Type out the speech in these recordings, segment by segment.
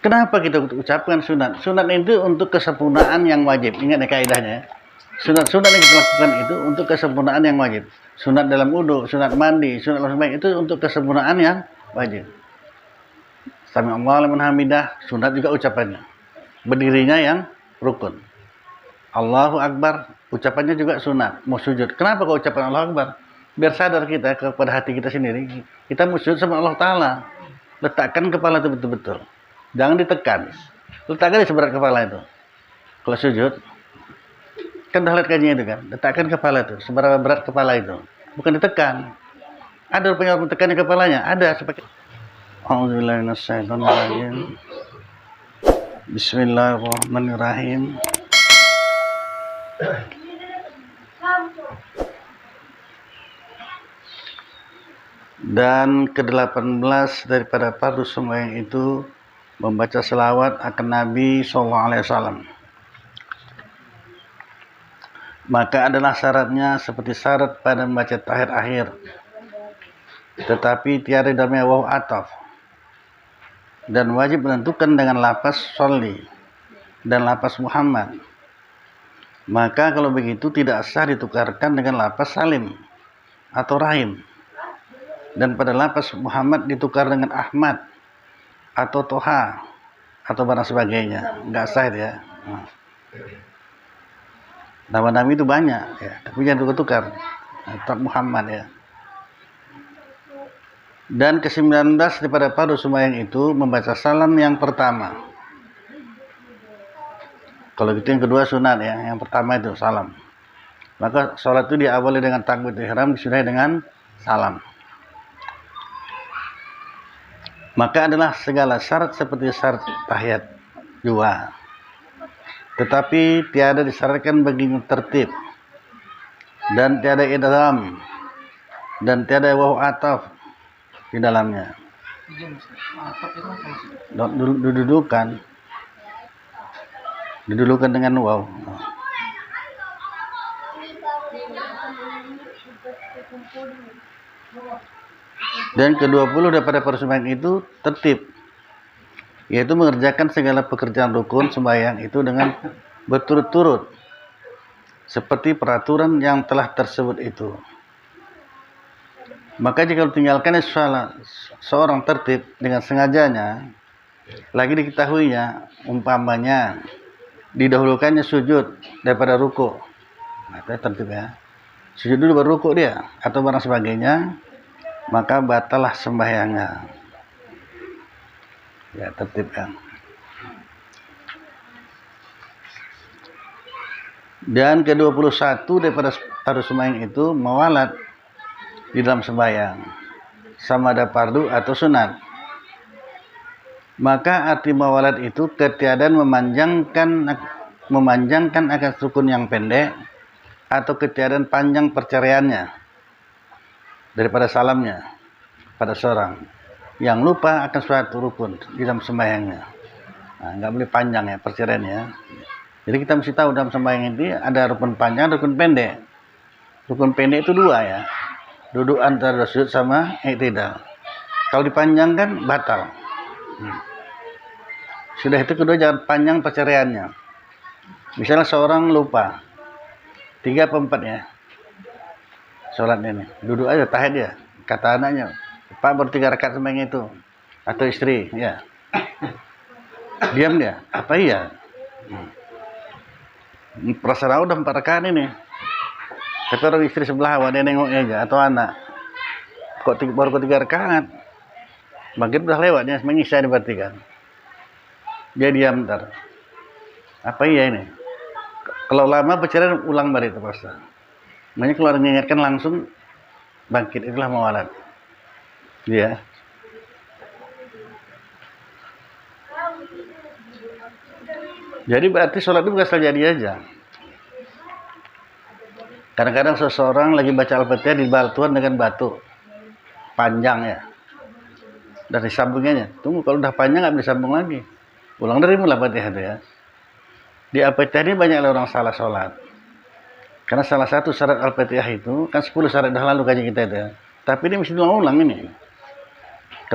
Kenapa kita ucapkan sunat? Sunat itu untuk kesempurnaan yang wajib. Ingat ya kaidahnya. Sunat-sunat yang kita lakukan itu untuk kesempurnaan yang wajib. Sunat dalam wudu, sunat mandi, sunat dalam sembahyang itu untuk kesempurnaan yang wajib. Sami Allahu liman hamidah, sunat juga ucapannya. Berdirinya yang rukun. Allahu Akbar, ucapannya juga sunat. Mau sujud. Kenapa kau ucapan Allahu Akbar? Biar sadar kita kepada hati kita sendiri. Kita mau sujud sama Allah Ta'ala. Letakkan kepala itu betul-betul. Jangan ditekan. Letakkan di seberat kepala itu. Kalau sujud, kan udah lihat kajian itu kan. Letakkan kepala itu, seberapa berat kepala itu. Bukan ditekan. Ada rupanya orang tekan di kepalanya. Ada seperti. A'udzubillahi minasyaitonirrajim. Bismillahirrahmanirrahim. Dan ke-18 daripada fardu sembahyang itu membaca selawat akan Nabi SAW. Maka adalah syaratnya seperti syarat pada membaca tahiyat akhir, tetapi tiada damai waw ataf, dan wajib menentukan dengan lafaz sholli dan lafaz Muhammad. Maka kalau begitu tidak sah ditukarkan dengan lafaz salim atau rahim, dan pada lafaz Muhammad ditukar dengan Ahmad atau Toha atau barang sebagainya. Enggak sah itu ya. Nama Nabi itu banyak ya, tapi jangan tukar-tukar. Tetap Muhammad ya. Dan ke-19 daripada fardu sembahyang itu membaca salam yang pertama. Kalau gitu yang kedua sunat ya, yang pertama itu salam. Maka sholat itu diawali dengan takbiratul ihram, disudahi dengan salam. Maka adalah segala syarat seperti syarat tahiyat juga, tetapi tiada disyaratkan bagi tertib, dan tiada idgham, dan tiada waw ataf di dalamnya. Didudukan dengan waw. Dan ke-20 daripada persembahyang itu tertib, yaitu mengerjakan segala pekerjaan rukun sembahyang itu dengan berturut-turut seperti peraturan yang telah tersebut itu. Maka jika ditinggalkan seorang tertib dengan sengajanya, lagi diketahuinya, umpamanya didahulukannya sujud daripada ruku, nah, itu tertib ya, sujud dulu baru ruku dia atau barang sebagainya, maka batalah sembahyangnya. Ya, tertib kan. Dan ke-21 daripada fardu sembahyang itu mawalat di dalam sembahyang, sama ada fardu atau sunat. Maka arti mawalat itu ketiadaan memanjangkan akan rukun yang pendek, atau ketiadaan panjang perceraiannya daripada salamnya pada seorang yang lupa akan suatu rukun di dalam sembahyangnya. Nah, nggak boleh panjang ya perceraiannya. Jadi kita mesti tahu dalam sembahyang ini ada rukun panjang, rukun pendek. Rukun pendek itu dua ya, duduk antara sujud sama i'tidal. Kalau dipanjangkan batal. Sudah itu kedua jangan panjang perceraiannya. Misalnya seorang lupa 3 atau 4 ya sholatnya nih, duduk aja tahiyat dia, kata anaknya, Pak baru 3 rakaat sembahyang itu, atau istri ya, diam dia, apa iya, perasaan udah 4 rakaat ini, tapi orang istri sebelah dia nengoknya aja, atau anak kok baru 3 rakaat, maghrib udah lewat, dia mengisah ini berarti kan, dia diam ntar, apa iya ini, kalau lama perceraian ulang balik terpaksa. Makanya kalau orang mengingatkan langsung bangkit, itulah mawalat. Ya. Jadi berarti sholat itu bukan asal jadi aja. Kadang-kadang seseorang lagi baca Al-Fatihah di batuan dengan batu panjang ya, dan disambungnya. Tunggu, kalau udah panjang nggak bisa sambung lagi. Ulang dari mula Fatihah itu ya. Di Al-Fatihah ini banyak orang salah sholat. Karena salah satu syarat Al-Fatihah itu kan 10 syarat dah lalu kaji kita itu ya. Tapi ini mesti diulang ini.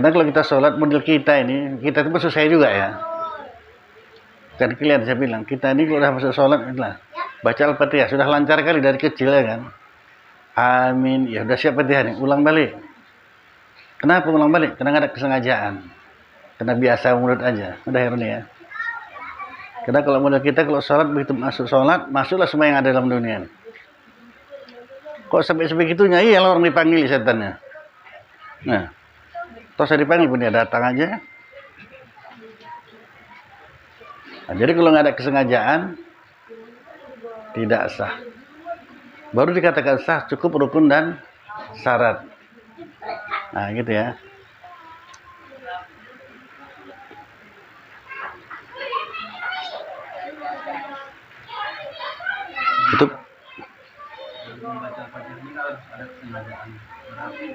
Karena kalau kita sholat model kita ini, kita itu susah juga ya. Kan kelihatan saya bilang, kita ini kalau udah masuk sholat, itulah baca Al-Fatihah sudah lancar kali dari kecil ya kan. Amin, ya udah siap Fatihah nih, ulang balik. Kenapa ulang balik? Karena nggak ada kesengajaan. Karena biasa mulut aja, udah ya. Ya. Karena kalau model kita kalau sholat begitu masuk sholat, masuklah semua yang ada dalam dunia. Kok sampai sebegitunya? Iya orang dipanggil setannya. Nah, terus saya dipanggil pun dia datang aja. Nah, jadi kalau nggak ada kesengajaan, tidak sah. Baru dikatakan sah, cukup rukun dan syarat. Nah, gitu ya. Itu membaca Al-Fatihah ini harus ada kesengajaan. Berarti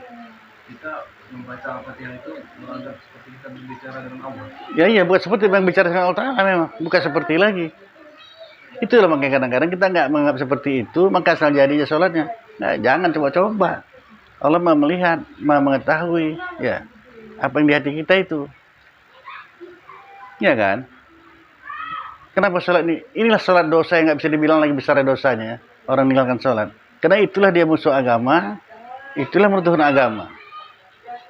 kita membaca Al-Fatihah itu menganggap seperti kita berbicara dengan Allah. ya iya, bukan seperti yang bicara dengan Allah Ta'ala memang. Bukan seperti lagi. Itulah makanya kadang-kadang kita nggak menganggap seperti itu, maka asal jadinya sholatnya. Nah, jangan coba-coba. Allah mau melihat, mau mengetahui, ya apa yang di hati kita itu. Ya kan? Kenapa sholat ini? Inilah sholat dosa yang nggak bisa dibilang lagi besar dosanya. Orang meninggalkan sholat. Karena itulah dia musuh agama, itulah meruntuhkan agama.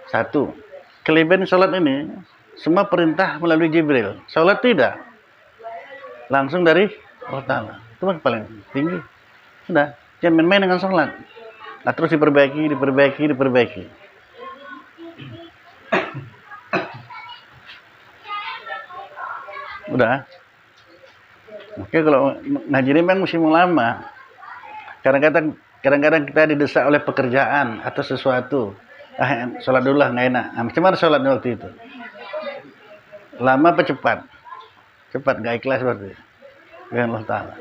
Satu, kelebihan sholat ini, semua perintah melalui Jibril. Sholat tidak. Langsung dari Allah Ta'ala. Itu yang paling tinggi. Sudah, jangan main-main dengan sholat. Nah, terus diperbaiki. Udah. Oke, kalau ngaji ini memang mesti lama. Kadang-kadang kita didesak oleh pekerjaan atau sesuatu. Sholat dulu lah, nggak enak. Nah, macam mana sholat waktu itu? Lama apa cepat? Cepat, nggak ikhlas berarti. Dengan Allah Ta'ala.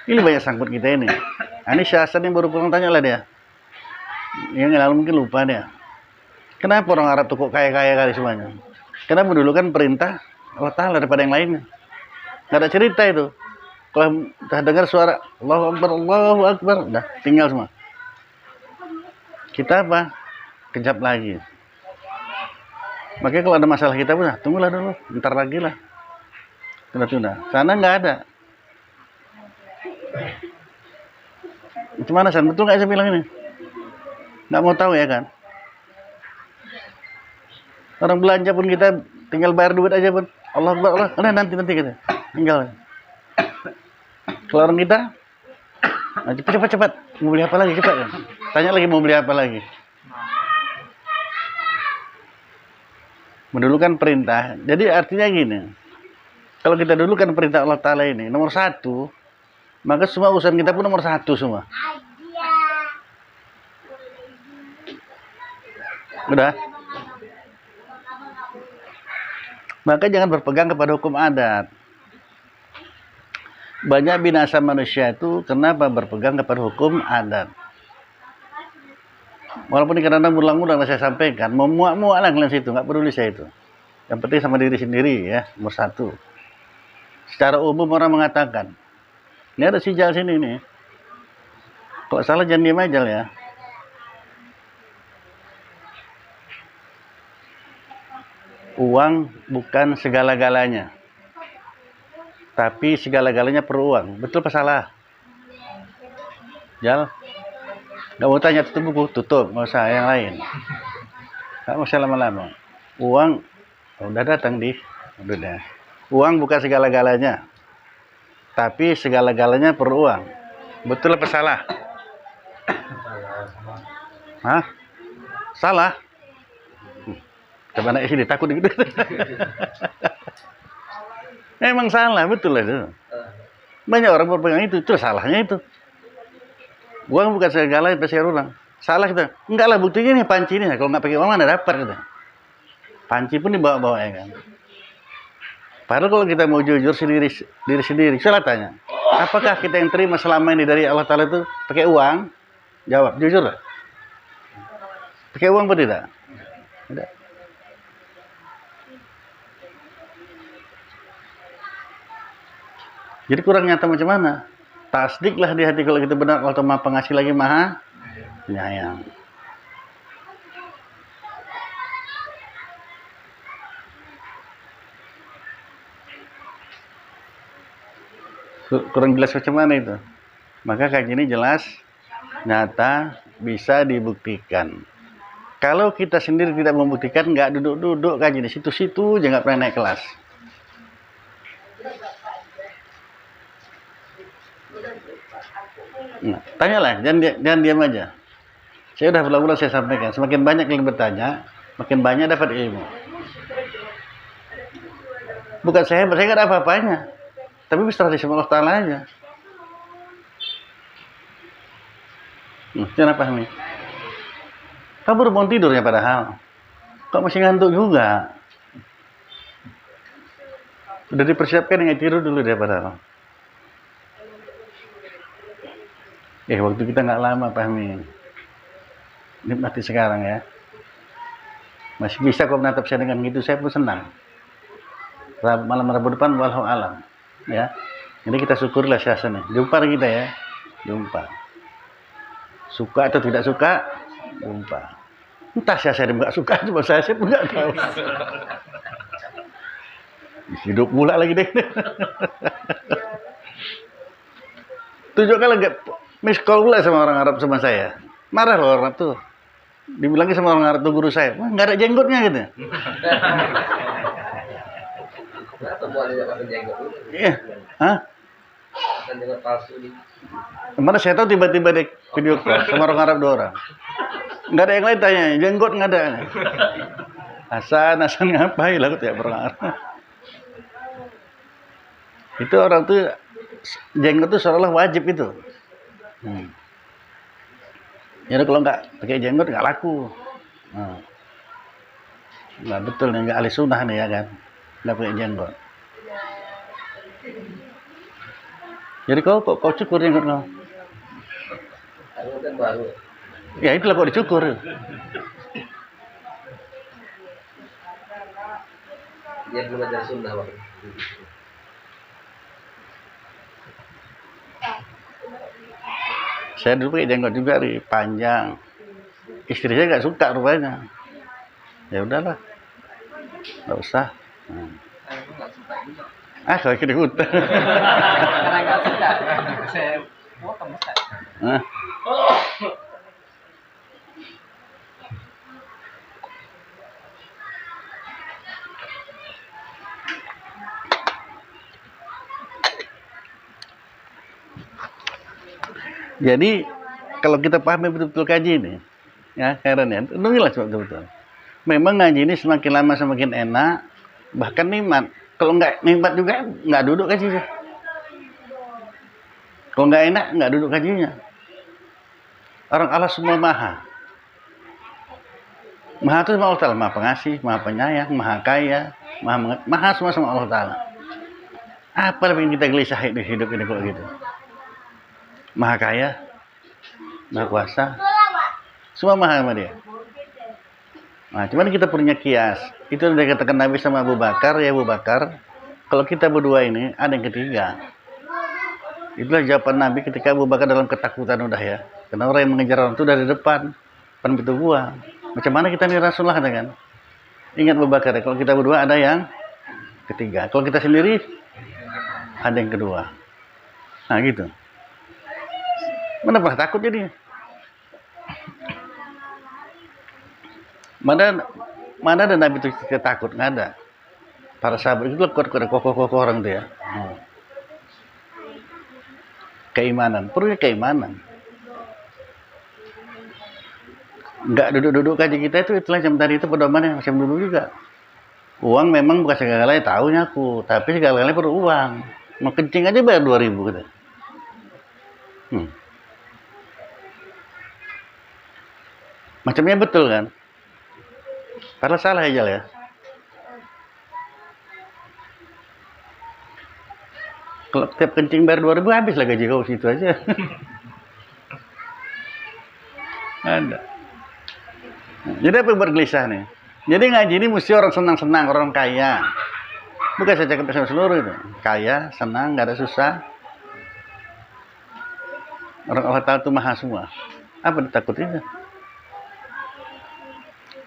Ini banyak sangkut kita ini. Nah, ini Syah Hasan yang baru pulang tanya lah dia. Yang lalu mungkin lupa dia. Kenapa orang Arab tuh kok kaya-kaya kali semuanya? Karena dulu kan perintah Allah Ta'ala daripada yang lainnya. Nggak ada cerita itu. Kalau sudah dengar suara Allahu Akbar, udah tinggal semua. Kita apa? Kejap lagi. Makanya kalau ada masalah kita pun, tunggulah dulu, bentar lagi lah. Tunda-tunda. Sana nggak ada. Gimana San? Betul nggak saya bilang ini? Nggak mau tahu ya kan? Orang belanja pun kita tinggal bayar duit aja pun. Allah Akbar, Allah. Nanti kita tinggal. Kalau orang kita, nah, cepat. Mau beli apa lagi? Cepat. Ya. Tanya lagi mau beli apa lagi. Mendulukan perintah. Jadi artinya gini. Kalau kita dulukan perintah Allah Ta'ala ini nomor 1, maka semua urusan kita pun nomor 1 semua. Udah. Maka jangan berpegang kepada hukum adat. Banyak binasa manusia itu kenapa berpegang kepada hukum adat. Walaupun kadang-kadang ulang-ulang saya sampaikan, mau muak-muak lah kalian situ, nggak peduli saya itu. Yang penting sama diri sendiri ya, nomor 1. Secara umum orang mengatakan, ini ada sijal sini nih. Kalau salah jangan diam aja ya. Uang bukan segala-galanya. Tapi segala-galanya perlu uang. Betul apa salah? Jal? Gak mau tanya tutup buku, tutup. Nggak usah yang lain. Gak usah lama-lama. Uang udah datang di. Udah. Uang bukan segala-galanya. Tapi segala-galanya perlu uang. Betul apa salah? Hah? Salah? Coba naik sini, takut gitu. Emang salah, betul lah itu. Banyak orang berpegang itu salahnya itu. Uang bukan segala, pasti ulang. Salah kita. Enggak lah, buktinya nih panci ini. Kalau nggak pakai uang mana dapat kita. Panci pun dibawa-bawa ya kan. Padahal kalau kita mau jujur diri sendiri, saya tanya, apakah kita yang terima selama ini dari Allah Ta'ala itu pakai uang? Jawab, jujur lah. Pakai uang apa tidak? Tidak. Jadi kurang nyata macam mana? Tasdiklah di hati kalau kita benar Allah Maha Pengasih lagi Maha Penyayang. Kurang jelas macam mana itu. Maka kaji ini jelas, nyata, bisa dibuktikan. Kalau kita sendiri tidak membuktikan, nggak duduk-duduk kaji di situ-situ, jangan pernah naik kelas. Nah, tanyalah, jangan diam aja. Saya udah berulang-ulang saya sampaikan, semakin banyak yang bertanya, makin banyak dapat ilmu. Bukan saya nggak ada apa-apanya, tapi berserah sama Allah Ta'ala aja. Jangan pahami. Kamu baru mau tidur ya padahal. Kok masih ngantuk juga? Udah dipersiapkan yang tidur dulu dia padahal. Waktu kita nggak lama pahami. Nikmati sekarang ya. Masih bisa kok menatap saya dengan gitu, saya pun senang. Malam Rabu depan wallahu alam. Ya. Jadi kita syukurlah siasanya. Jumpa kita ya. Jumpa. Suka atau tidak suka, jumpa. Entah saya nggak suka, cuma saya pun nggak tahu. Hidup pula lagi deh. Tunjukkan lagi miss call pula sama orang Arab sama saya. Marah loh orang tuh. Dibilangnya sama orang Arab tuh guru saya, wah nggak ada jenggotnya gitu. Iya, hah? Jenggot palsu nih. Mana saya tahu tiba-tiba di video call sama orang Arab 2 orang. Nggak ada yang lain tanya, jenggot nggak ada. Hasan ngapain lah tuh ya orang Arab. Itu orang tuh jenggot tuh seolah wajib itu. Ya kalau nggak pakai jenggot nggak laku. Nah betul nih, nggak ahli sunnah nih ya kan, nggak pakai jenggot. Jadi kau cukur jenggot kau? Kan baru. Ya itulah kok dicukur. Dia belum belajar sunnah Pak. Saya dulu pakai jenggot juga panjang. Istri saya nggak suka rupanya. Ya udahlah, nggak usah. Kalau ikut ikutan. Karena nggak suka, saya potong besar. Jadi kalau kita pahami betul-betul kaji ini, ya heran ya, tunggulah betul-betul. Memang ngaji ini semakin lama semakin enak, bahkan nikmat. Kalau nggak nikmat juga nggak duduk kajinya. Kalau nggak enak nggak duduk kajinya. Orang Allah semua maha. Maha itu sama Allah Ta'ala, maha pengasih, maha penyayang, maha kaya, maha semua sama Allah Ta'ala. Apa yang kita gelisah di hidup ini kalau gitu? Maha kaya, maha kuasa, semua maha sama dia. Nah, cuman kita punya kias. Itu yang dikatakan Nabi sama Abu Bakar, ya Abu Bakar, kalau kita berdua ini ada yang ketiga. Itulah jawaban Nabi ketika Abu Bakar dalam ketakutan udah ya. Karena orang yang mengejar orang itu dari depan pintu gua. Macam mana kita nih Rasulullah katakan? Ingat Abu Bakar ya, kalau kita berdua ada yang ketiga. Kalau kita sendiri ada yang kedua. Nah gitu. Mana pernah takut jadi? Mana ada Nabi itu takut? Nggak ada. Para sahabat itu kuat-kuat, kokoh-kokoh orang itu ya. Keimanan, perlunya keimanan. Nggak duduk-duduk kaji kita itulah jam tadi itu pedomannya macam dulu juga. Uang memang bukan segala-galanya, tahunya aku, tapi segala-galanya perlu uang. Mau kencing aja bayar 2.000 gitu. Macamnya betul kan? Padahal salah aja ya. Kalau tiap kencing bayar 2.000 habis lah gaji kau situ aja. Ada. Jadi apa yang bergelisah nih? Jadi ngaji ini mesti orang senang-senang, orang kaya. Bukan saya cakap sama seluruh itu. Kaya, senang, nggak ada susah. Orang Allah Ta'ala itu maha semua. Apa ditakutin?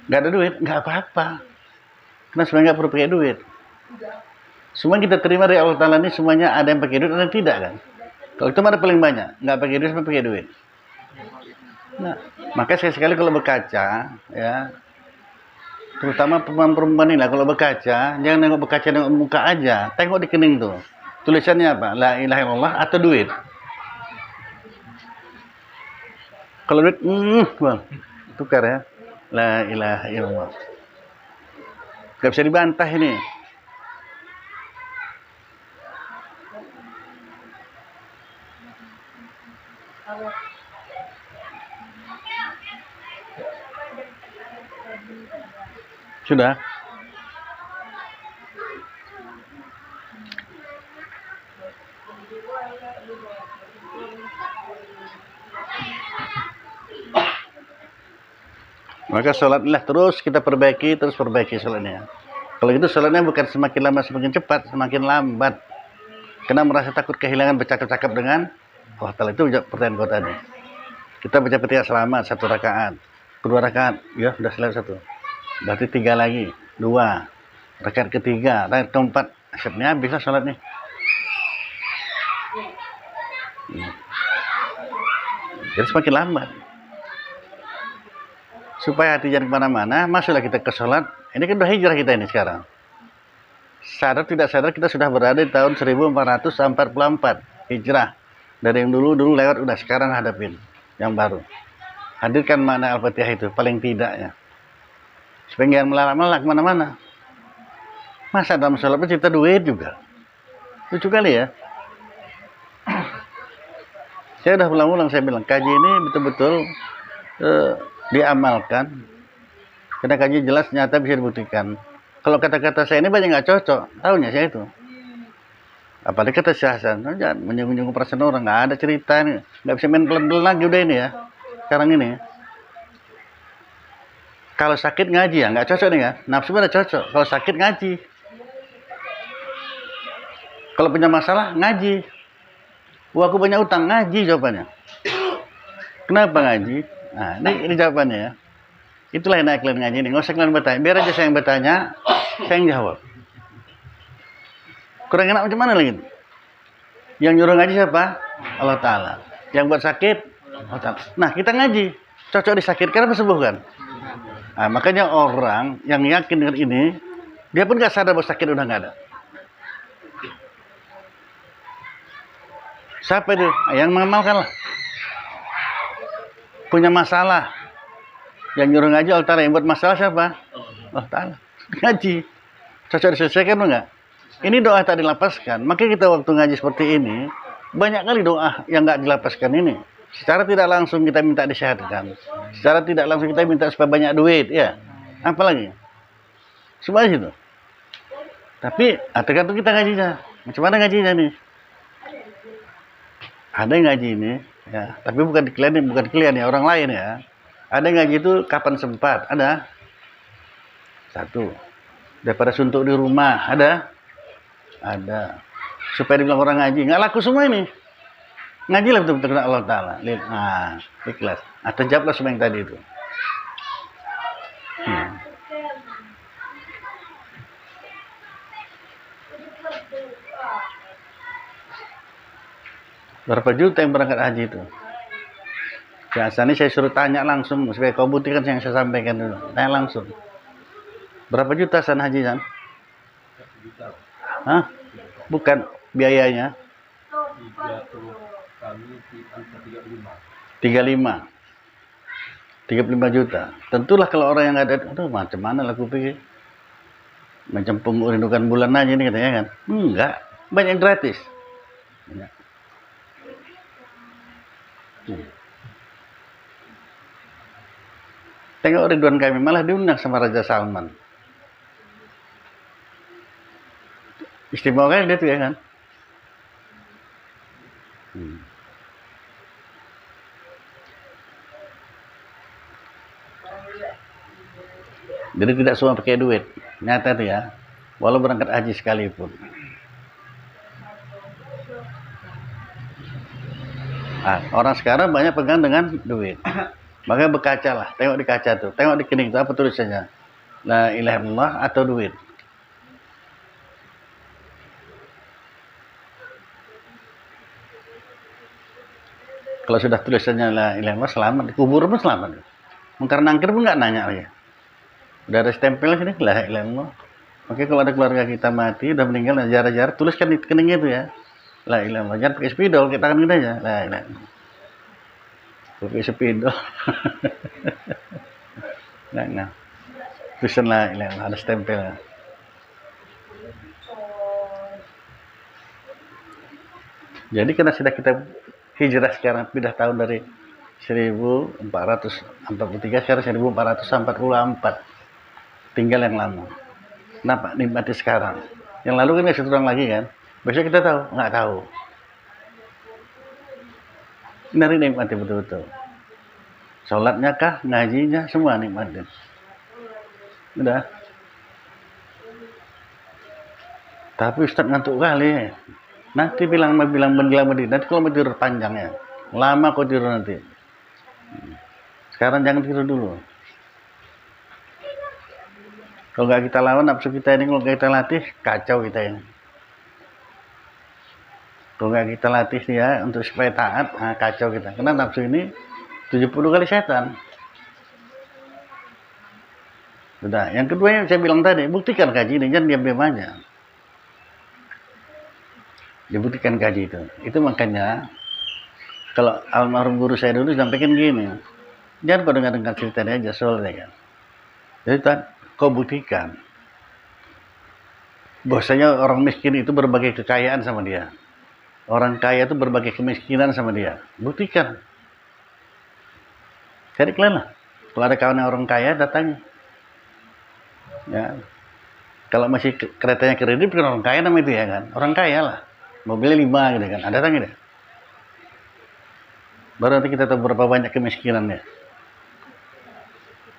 Nggak ada duit, nggak apa-apa. Karena sebenarnya nggak perlu pakai duit. Semua kita terima dari Allah Ta'ala ini semuanya ada yang pakai duit, ada yang tidak kan. Kalau itu mana paling banyak, nggak pakai duit sama pakai duit. Nah, maka sekali-sekali kalau berkaca, ya, terutama perempuan-perempuan ini lah, kalau berkaca, jangan nengok berkaca nengok muka aja, tengok di kening tuh. Tulisannya apa? La ilaha illallah atau duit. Kalau duit, bang, tukar ya. La ilaha illallah. Gak bisa dibantah ini. Sudah. Maka sholatlah terus kita perbaiki, terus perbaiki sholatnya. Kalau gitu sholatnya bukan semakin lama semakin cepat, semakin lambat. Karena merasa takut kehilangan bercakap-cakap dengan Allah Ta'ala. Itu pertanyaan kau tadi. Kita baca Fatihah selamat 1 rakaat, 2 rakaat, ya sudah selesai 1. Berarti 3 lagi, 2. Rakaat ketiga, rakaat keempat, asyiknya bisa sholatnya. Jadi semakin lambat. Supaya hati jangan kemana-mana, masuklah kita ke sholat. Ini kan udah hijrah kita ini sekarang. Sadar tidak sadar kita sudah berada di tahun 1444 hijrah. Dari yang dulu lewat, udah sekarang hadapin yang baru. Hadirkan makna Al-Fatihah itu, paling tidak ya. Supaya jangan melalak-melalak kemana-mana. Masa dalam sholat cerita duit juga. Lucu kali ya. Saya udah ulang-ulang saya bilang, kaji ini betul-betul diamalkan. Karena kaji jelas nyata bisa dibuktikan. Kalau kata-kata saya ini banyak nggak cocok, tahunya saya itu. Apalagi kata Syekh Hasan, jangan menyinggung perasaan orang, nggak ada cerita ini, nggak bisa main pelan-pelan lagi udah ini ya. Sekarang ini. Kalau sakit ngaji ya, nggak cocok nih ya. Nafsu ada cocok. Kalau sakit ngaji. Kalau punya masalah ngaji. Wah, aku punya utang ngaji jawabannya. Kenapa ngaji? Nah, ini jawabannya ya. Itulah enak kalian ngaji ini. Nggak usah kalian bertanya. Biar aja saya yang bertanya, saya yang jawab. Kurang enak macam mana lagi? Yang nyuruh ngaji siapa? Allah Ta'ala. Yang buat sakit? Allah Ta'ala. Nah, kita ngaji. Cocok disakitkan apa sembuhkan? Nah, makanya orang yang yakin dengan ini, dia pun nggak sadar bahwa sakit udah nggak ada. Siapa itu? Yang mengamalkan lah. Punya masalah. Yang nyuruh ngaji Allah Ta'ala. Yang buat masalah siapa? Allah Ta'ala. Ngaji. Cocok diselesaikan enggak? Ini doa tak dilapaskan. Makanya kita waktu ngaji seperti ini, banyak kali doa yang nggak dilapaskan ini. Secara tidak langsung kita minta disehatkan. Secara tidak langsung kita minta supaya banyak duit. Ya. Apalagi? Semua itu. Tapi tergantung kita ngajinya. Macam mana ngajinya nih? Ada yang ngaji ini, ya, tapi bukan di kalian ya, orang lain ya. Ada yang ngaji itu kapan sempat, ada. 1. Daripada suntuk di rumah, ada. Supaya dibilang orang ngaji, nggak laku semua ini. Ngajilah betul-betul kena Allah Ta'ala. Nah, ikhlas. Terjawablah semua yang tadi itu. Berapa juta yang berangkat haji itu? Biasanya saya suruh tanya langsung supaya kau buktikan yang saya sampaikan dulu. Tanya langsung. Berapa juta san haji san? Hah? Bukan biayanya? 35 juta. Tentulah kalau orang yang nggak ada, aduh macam mana lah aku pikir. Macam pengurindukan bulan aja ini katanya kan? Enggak, banyak yang gratis. Banyak. Tengok Ridwan Kamil malah diundang sama Raja Salman. Istimewa kan dia tuh ya kan? Jadi tidak semua pakai duit. Nyata tuh ya. Walau berangkat haji sekalipun. Orang sekarang banyak pegang dengan duit. Makanya berkaca lah. Tengok di kaca tuh. Tengok di kening itu apa tulisannya? La ilaha illallah atau duit. Kalau sudah tulisannya la ilaha illallah selamat, dikubur pun selamat. Mungkar nangkir pun nggak nanya lagi. Udah ada stempel sini la ilaha illallah. Oke, kalau ada keluarga kita mati udah meninggal jarang-jarang tuliskan di keningnya itu ya. La ilaha illallah. Jangan pakai spidol, kita tangan kita aja. La ilaha illallah. Pakai spidol. Nah. Tulisan la ilaha illallah, ada stempel. Jadi karena sudah kita hijrah sekarang pindah tahun dari 1443 sekarang 1444. Tinggal yang lama. Kenapa nikmati sekarang? Yang lalu kan nggak seturang lagi kan? Besok kita tahu, nggak tahu. Ini nikmati betul-betul. Sholatnya kah, ngajinya, semua nikmatin. Udah. Tapi Ustadz ngantuk kali. Nanti bilang nanti kalau mau tidur panjang ya. Lama kok tidur nanti. Sekarang jangan tidur dulu. Kalau nggak kita lawan nafsu kita ini, kalau nggak kita latih, kacau kita ini. Kalau nggak kita latih dia untuk supaya taat, kacau kita. Karena nafsu ini 70 kali setan. Udah. Yang kedua yang saya bilang tadi, buktikan kaji ini, jangan diam-diam aja. Dibuktikan kaji itu. Itu makanya kalau almarhum guru saya dulu sampaikan gini, jangan kau dengar cerita dia aja soalnya kan. Jadi kau buktikan bahwasanya orang miskin itu berbagai kekayaan sama dia, orang kaya itu berbagai kemiskinan sama dia. Buktikan. Cari kalian lah. Kalau ada kawan orang kaya datang. Ya. Kalau masih keretanya kredit bukan orang kaya namanya itu ya kan. Orang kaya lah. Mobilnya 5 gitu kan. Ada datang gitu. Baru nanti kita tahu berapa banyak kemiskinannya.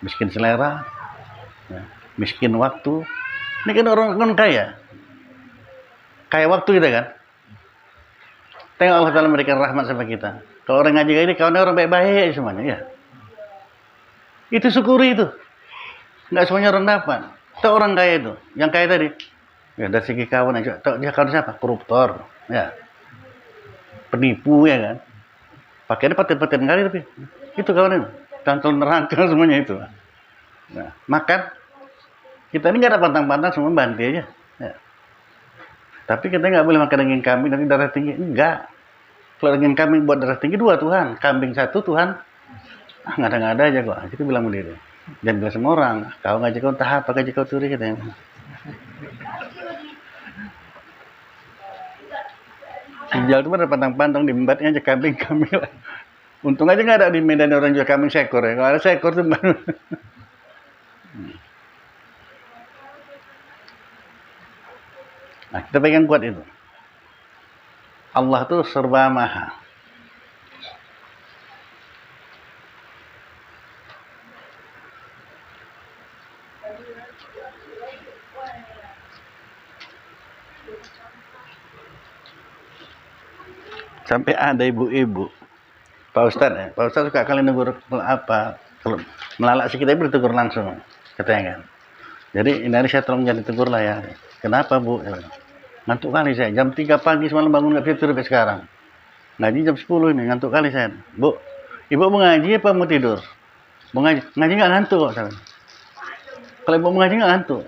Miskin selera, ya. Miskin waktu. Ini kan orang kaya. Kaya waktu kita kan. Tengok Allah Ta'ala memberikan rahmat sama kita. Kalau orang ngaji kayak ini, kawannya orang baik-baik semuanya ya. Itu syukuri itu. Nggak semuanya orang dapat. Tahu orang kaya itu. Yang kaya tadi. Ya dari segi kawan aja. Tahu dia kawan siapa? Koruptor. Ya. Penipu ya kan. Pakainya paten-paten kali tapi. Itu kawan itu. Tangkal neraka semuanya itu. Nah, makan. Kita ini nggak ada pantang-pantang semua banti aja. Ya. Tapi kita nggak boleh makan daging kambing nanti darah tinggi. Enggak. Kalau daging kambing buat darah tinggi 2 Tuhan. Kambing 1 Tuhan. Ngada-ngada aja kok. Kita bilang sendiri. Jangan bilang semua orang. Kau ngaji kau entah apa ngaji kau turi kita. Jual itu ada pantang-pantang di membatnya aja kambing-kambing lah. Untung aja nggak ada di Medan orang jual kambing seekor ya. Kalau ada seekor tuh baru. Nah, kita pegang kuat itu. Allah tuh serba maha. Sampai ada ibu-ibu, Pak Ustadz ya, Pak Ustadz suka kali negur apa, kalau melalak sih kita bertegur langsung, katanya kan. Jadi ini hari saya tolong jangan ditegur lah ya. Kenapa Bu? Ngantuk kali saya, jam 3 pagi semalam bangun nggak bisa tidur sampai sekarang. Ngaji jam 10 ini, ngantuk kali saya. Bu, Ibu mau ngaji apa mau tidur? Mau ngaji nggak ngantuk kok. Kalau Ibu mau ngaji nggak ngantuk.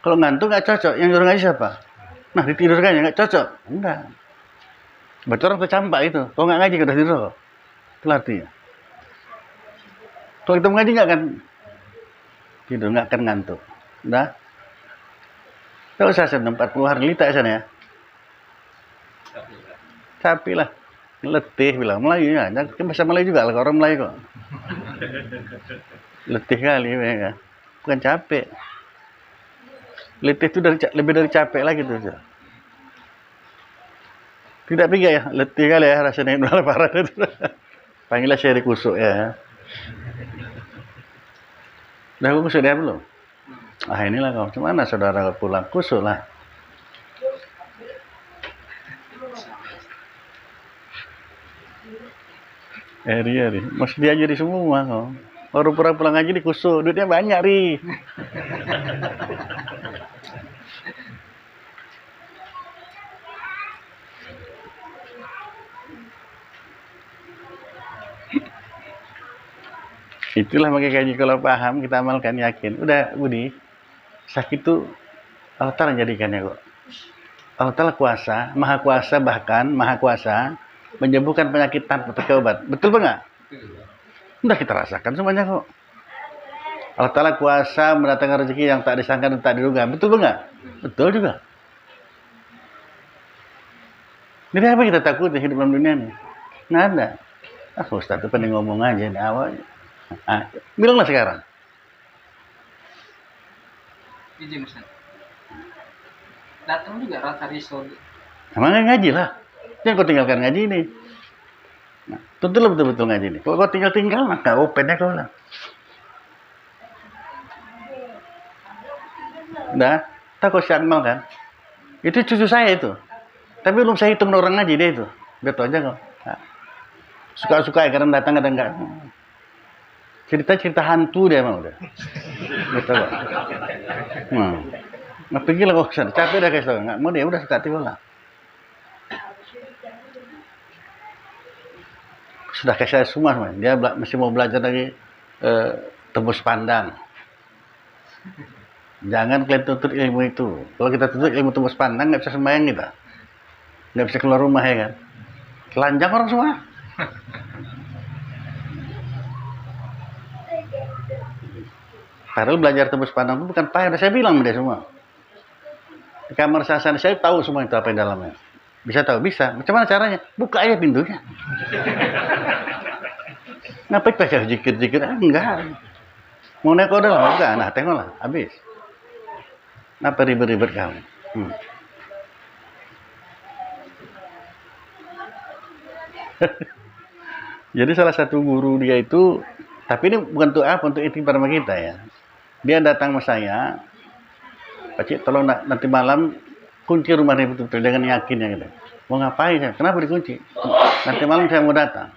Kalau ngantuk nggak cocok, yang nyuruh ngaji siapa? Nah ditidurkan ya nggak cocok, enggak. Betul orang tercampak itu. Kalau nggak ngaji udah tidur. Itu artinya. Kalau kita ngaji nggak akan tidur, nggak akan ngantuk. Udah. Kalau saya 40 hari lita sana ya. Capek lah. Letih bilang Melayu ya. Kan bahasa Melayu juga lah. Orang Melayu kok. Letih kali ya. Bukan capek. Letih itu lebih dari capek lagi tuh. Tidak pikir ya, letih kali ya rasanya udah parah itu. Panggillah Syekh kusuk ya. Udah kusuk dia belum? Ah inilah kau, cuman saudara pulang kusuk lah. Eri, mesti diajari semua kau. Baru pulang aja di kusuk, duitnya banyak ri. Itulah makanya kaji kalau paham kita amalkan yakin. Udah Budi, sakit itu Allah Ta'ala jadikannya kok. Allah Ta'ala kuasa, bahkan maha kuasa menyembuhkan penyakit tanpa pakai obat. Betul nggak? Udah kita rasakan semuanya kok. Allah Ta'ala kuasa mendatangkan rezeki yang tak disangka dan tak diduga. Betul nggak? Betul juga. Jadi apa kita takut di hidup dalam dunia ini? Nggak ada. Ustaz itu pengen ngomong aja di awal. Bilanglah sekarang. Izin Ustaz. Datang juga rasa risau. Emang ngaji lah. Jangan kau tinggalkan ngaji ini. Nah, tentulah betul-betul ngaji ini. Kalau kau tinggal, maka opennya kau lah. Udah, tak kau siamal kan? Itu cucu saya itu. Tapi belum saya hitung orang ngaji dia itu. Betul aja kau. Nah, suka-suka ya, kadang datang kadang enggak. Cerita-cerita hantu dia emang udah. Betul kok. Nah, pergilah kau kesana. Capek dah kasih tau. Nggak mau dia udah suka tinggal lah. Sudah kasih saya semua. Dia masih mau belajar lagi tembus pandang. Jangan kalian tuntut ilmu itu. Kalau kita tuntut ilmu tembus pandang, nggak bisa sembahyang kita. Nggak bisa keluar rumah ya kan. Telanjang orang semua. Padahal belajar tembus pandang itu bukan payah. Saya bilang dia semua. Di kamar saya tahu semua itu apa yang dalamnya. Bisa tahu? Bisa. Macam mana caranya? Buka aja pintunya. Ngapain baca zikir-zikir? Enggak. Mau naik udah lah. Enggak. Nah, tengoklah. Habis. Kenapa ribet-ribet kamu? Jadi salah satu guru dia itu, tapi ini bukan untuk apa, untuk ikhtibar sama kita ya. Dia datang sama saya, Pakcik tolong nanti malam kunci rumah ini betul-betul dengan yakin ya gitu. Mau ngapain ya? Kenapa dikunci? Nanti malam saya mau datang.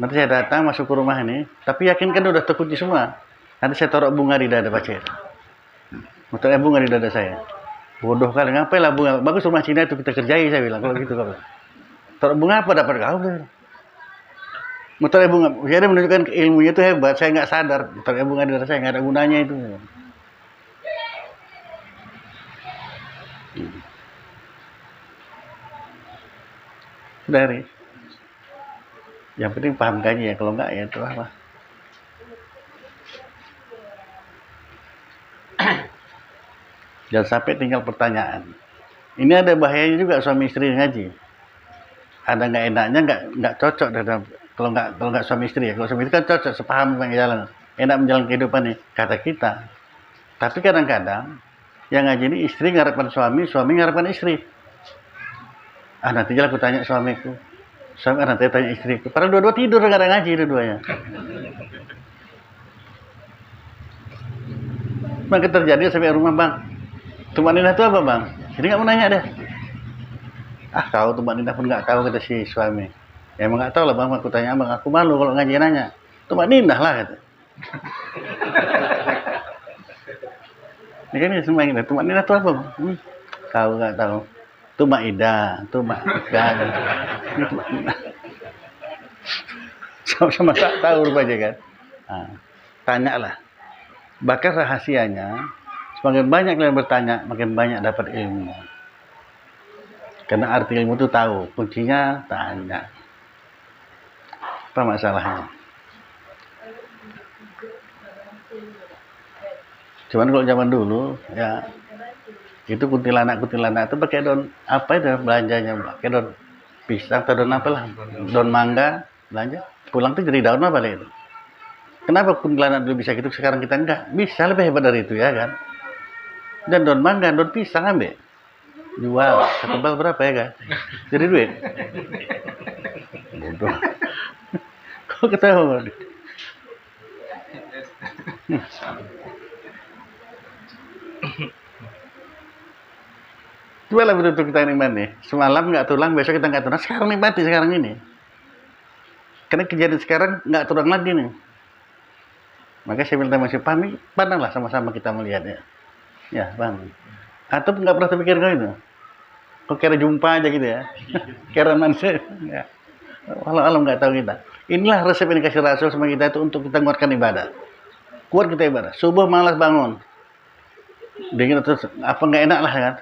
Nanti saya datang masuk ke rumah ini, tapi yakin kan udah terkunci semua. Nanti saya taruh bunga di dada Pakcik. Mau taruh bunga di dada saya. Bodoh kali, ngapain lah bunga? Bagus rumah Cina itu kita kerjai saya bilang kalau gitu kalau. Taruh bunga apa dapat kau? Muter bunga, saya menunjukkan ilmunya itu hebat. Saya nggak sadar, muter bunga di dada saya nggak ada gunanya itu. Dari, yang penting paham kaji ya. Kalau nggak ya itu apa? Jangan sampai tinggal pertanyaan. Ini ada bahayanya juga suami istri ngaji. Ada nggak enaknya, nggak cocok dalam. Kalau nggak suami istri ya, kalau suami istri kan cocok, sepaham tentang jalan, enak menjalani kehidupan nih, kata kita. Tapi kadang-kadang yang ngaji ini istri ngarepkan suami, suami ngarepkan istri. Nanti jalan aku tanya suamiku, suami nanti tanya istriku. Padahal dua-dua tidur nggak ada ngaji dua-duanya. Maka terjadi sampai rumah bang. Tumak ninah itu apa bang? Jadi nggak mau nanya deh. Kau tumak ninah pun nggak tahu kata si suami. Ya emang nggak tahu lah bang, aku tanya abang, aku malu kalau ngaji nanya. Tumak ninah lah kata. Ini kan semua ini, tumak ninah itu apa bang? Kau nggak tahu. Tumak ida, tumak ikan. Ini tumak ninah. Sama-sama tak tahu rupanya kan. Tanyalah. Bahkan rahasianya, semakin banyak kalian bertanya, makin banyak dapat ilmu. Karena arti ilmu itu tahu, kuncinya tanya. Apa masalahnya? Cuman kalau zaman dulu, ya itu kuntilanak itu pakai daun apa itu belanjanya, pakai daun pisang atau daun apa lah, daun mangga belanja. Pulang tuh jadi daun apa itu? Kenapa kuntilanak dulu bisa gitu, sekarang kita enggak? Bisa lebih hebat dari itu ya kan? Dan daun mangga, daun pisang ambil, jual, setebal berapa ya kan? Jadi duit. Bodoh. Kok ketawa? Cobalah betul kita nikmati. Semalam nggak tulang, besok kita nggak tulang. Sekarang nikmati sekarang ini. Karena kejadian sekarang nggak tulang lagi nih. Maka saya minta masih pahami, pandanglah sama-sama kita melihatnya. Ya, bang. Atau nggak pernah terpikir kau itu? Kok kira jumpa aja gitu ya? Kira manusia. Ya. Walau alam nggak tahu kita. Inilah resep yang dikasih Rasul sama kita itu untuk kita menguatkan ibadah. Kuat kita ibadah. Subuh malas bangun. Dia terus apa nggak enak lah kan?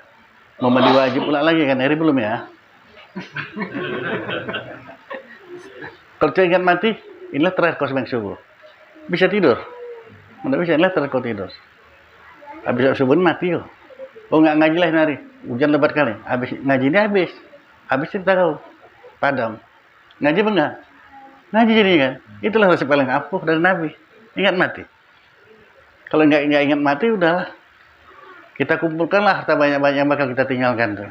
Mau mandi wajib pula lagi kan? Hari belum ya? Kalau saya ingat mati, inilah terakhir kau sembahyang subuh. Bisa tidur. Tidak bisa, inilah terakhir kau tidur. Habis subuh mati yo. Oh nggak ngaji lah hari. Hujan lebat kali. Habis ngaji ini habis. Habis cerita kau. Padam. Ngaji apa enggak? Ngaji jadi kan. Itulah resep paling ampuh dari Nabi. Ingat mati. Kalau nggak ingat mati, udahlah. Kita kumpulkanlah harta banyak-banyak yang bakal kita tinggalkan tuh.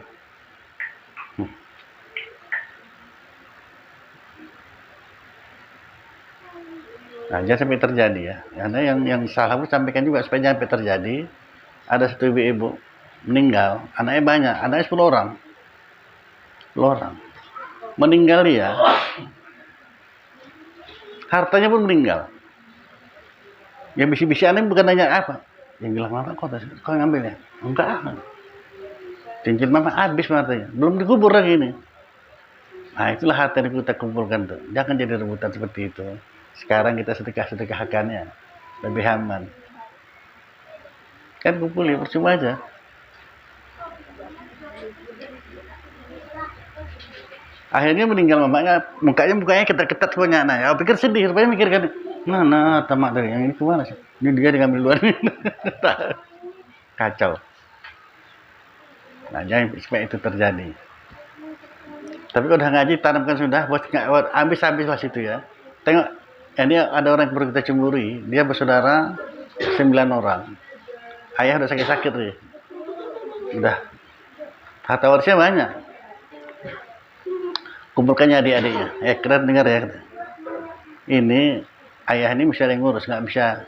Nah, jangan sampai terjadi ya. Karena yang salah pun sampaikan juga supaya jangan sampai terjadi. Ada satu ibu meninggal, anaknya banyak, anaknya 10 orang. 10 orang. Meninggal dia. Hartanya pun meninggal. Yang bisi-bisi aneh bukan nanya apa. Yang bilang, mama kok ngambilnya? Enggak. Cincin mama habis hartanya. Belum dikubur lagi ini. Nah itulah harta yang kita kumpulkan tuh. Jangan jadi rebutan seperti itu. Sekarang kita sedekah-sedekahkannya. Lebih aman. Kan kumpulin, percuma aja. Akhirnya meninggal mamanya, mukanya ketat-ketat semuanya. Nah, ya pikir sedih, rupanya mikirkan, nah, tamak dari yang ini kemana sih? Ini dia diambil luar. Kacau. Nah, jangan supaya itu terjadi. Tapi kalau udah ngaji, tanamkan sudah, habis-habis lah situ ya. Tengok, ini ada orang yang perlu kita cemburi, dia bersaudara 9 orang. Ayah udah sakit-sakit nih. Udah. Harta warisnya banyak. Kumpulkannya adik-adiknya. Keren dengar ya. Ini ayah ini mesti ada yang ngurus, nggak bisa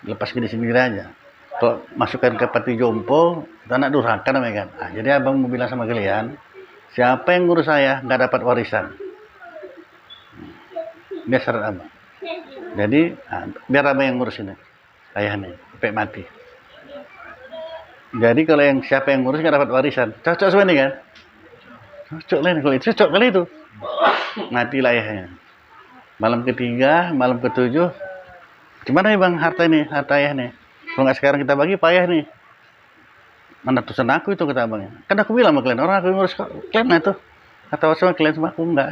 lepas ke sendiri aja. Kalau masukkan ke peti jompo, itu anak durhaka namanya kan. Nah, jadi abang mau bilang sama kalian, siapa yang ngurus saya nggak dapat warisan. Ini syarat abang. Jadi biar abang yang ngurus ini, ayah nih, sampai mati. Jadi kalau siapa yang ngurus nggak dapat warisan, cocok semua nih kan? Cocok lah kalau itu, cocok kali itu. Matilah ayahnya. Malam ketiga, malam ketujuh, gimana nih bang harta ini, harta ayah nih? Kalau nggak sekarang kita bagi, pak ayah nih. Mana tulisan aku itu kata abangnya. Kan aku bilang sama kalian, orang aku ngurus kalian itu. Atau sama kalian sama aku enggak.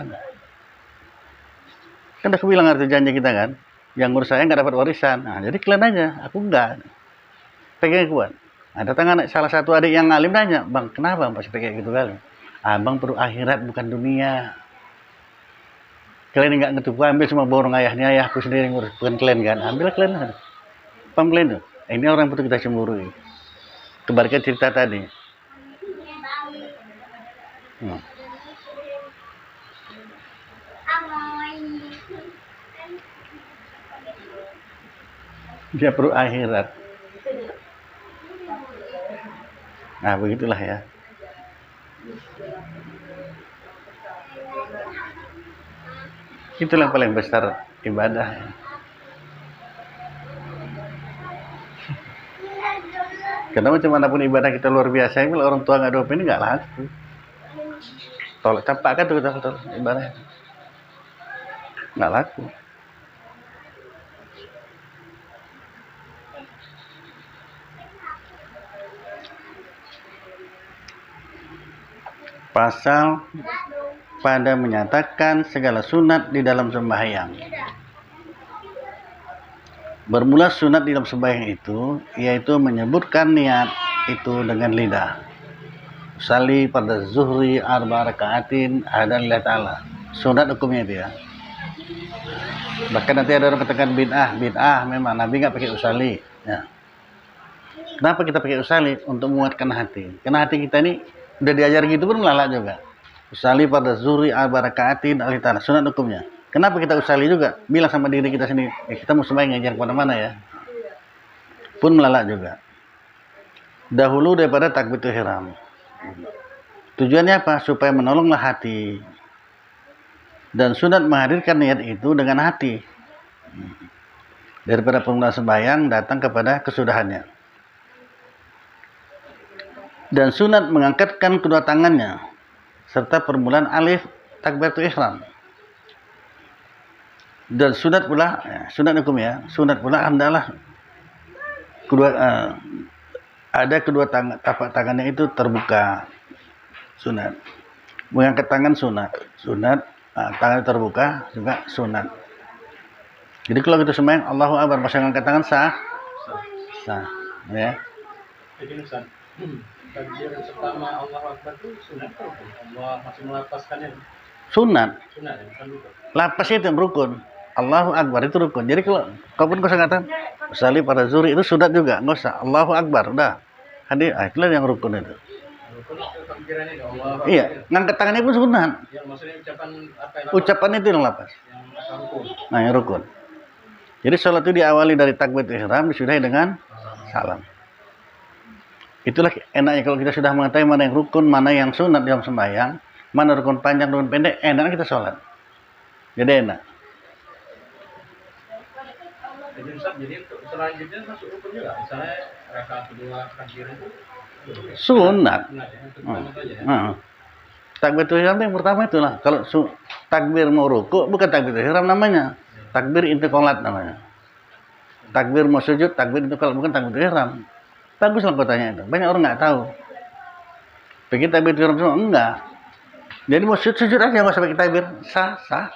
Kan aku bilang harus janji kita kan, yang ngurus saya nggak dapat warisan. Nah, jadi kalian aja, aku enggak. Pegang kuat. Ada tangan salah satu adik yang alim nanya, bang kenapa pasti pegang gitu kali? Abang perlu akhirat bukan dunia. Kalian nggak ngerti, ambil semua borong ayahnya, ayahku sendiri ngurus, bukan kalian kan? Ambil kalian. Paham kalian tuh? Ini orang perlu kita cemburu. Kembalikan cerita tadi. Dia perlu akhirat. Nah begitulah ya. Itulah yang paling besar ibadah. Karena macam manapun ibadah kita luar biasa, kalau orang tua nggak ada ini nggak laku. Tolak capak kan tuh kita ibadah nggak laku. Pasal pada menyatakan segala sunat di dalam sembahyang. Bermula sunat di dalam sembahyang itu, yaitu menyebutkan niat itu dengan lidah. Sali pada zuhri arba rakaatin hadan lillahi ta'ala. Sunat hukumnya itu ya. Bahkan nanti ada orang katakan bid'ah memang Nabi nggak pakai usali. Ya. Kenapa kita pakai usali? Untuk menguatkan hati. Karena hati kita ini udah diajar gitu pun melalak juga. Usali pada zuhri arba rakaatin lillahi ta'ala. Sunat hukumnya. Kenapa kita usali juga? Bilang sama diri kita sendiri, kita mau sembahyang ngajar kemana-mana ya. Pun melalak juga. Dahulu daripada takbiratul ihram. Tujuannya apa? Supaya menolonglah hati. Dan sunat menghadirkan niat itu dengan hati. Daripada permulaan sembahyang datang kepada kesudahannya. Dan sunat mengangkatkan kedua tangannya serta permulaan alif takbiratul ihram. Dan sunat pula, ya, sunat hukum ya, sunat pula adalah kedua ada kedua tapak tangannya itu terbuka, sunat. Mengangkat tangan sunat, tangan terbuka juga sunat. Jadi kalau kita sembahyang Allahu Akbar pas angkat tangan sah, ya. Jadi Ustaz, takbir pertama Allahu Akbar itu sunat atau rukun? Allah masih melafazkannya Sunat. sunat ya, bukan rukun. Lapas itu yang rukun. Allahu Akbar itu rukun. Jadi kalau kau pun kau katakan misalnya pada zuhur itu sunat juga, nggak usah. Allahu Akbar, udah. Hadir, itulah yang rukun itu. Rukun itu takbirannya ya Allah. Iya, ngangkat tangannya pun sunat. Ya maksudnya ucapan apa yang Ucapan itu yang lapas. yang rukun. Nah, yang rukun. Jadi sholat itu diawali dari takbiratul ihram, disudahi dengan salam. Itulah enaknya kalau kita sudah mengetahui mana yang rukun, mana yang sunat dalam sembahyang, mana rukun panjang, rukun pendek, enaknya kita sholat. Jadi enak. Jadi Ustaz, jadi untuk selanjutnya masuk rukun juga. Misalnya rakaat kedua takbir itu Sunat. sunat ya, untuk pertama saja ya. Takbiratul ihram yang pertama itulah. Kalau takbir mau ruku, bukan takbiratul ihram namanya. Takbir intiqalat namanya. Takbir mau sujud, takbir intiqalat, bukan takbiratul ihram. Bagus lah kau tanya itu. Banyak orang nggak tahu. Pikir takbiratul ihram semua enggak. Jadi mau sujud aja nggak usah pakai takbir, sah.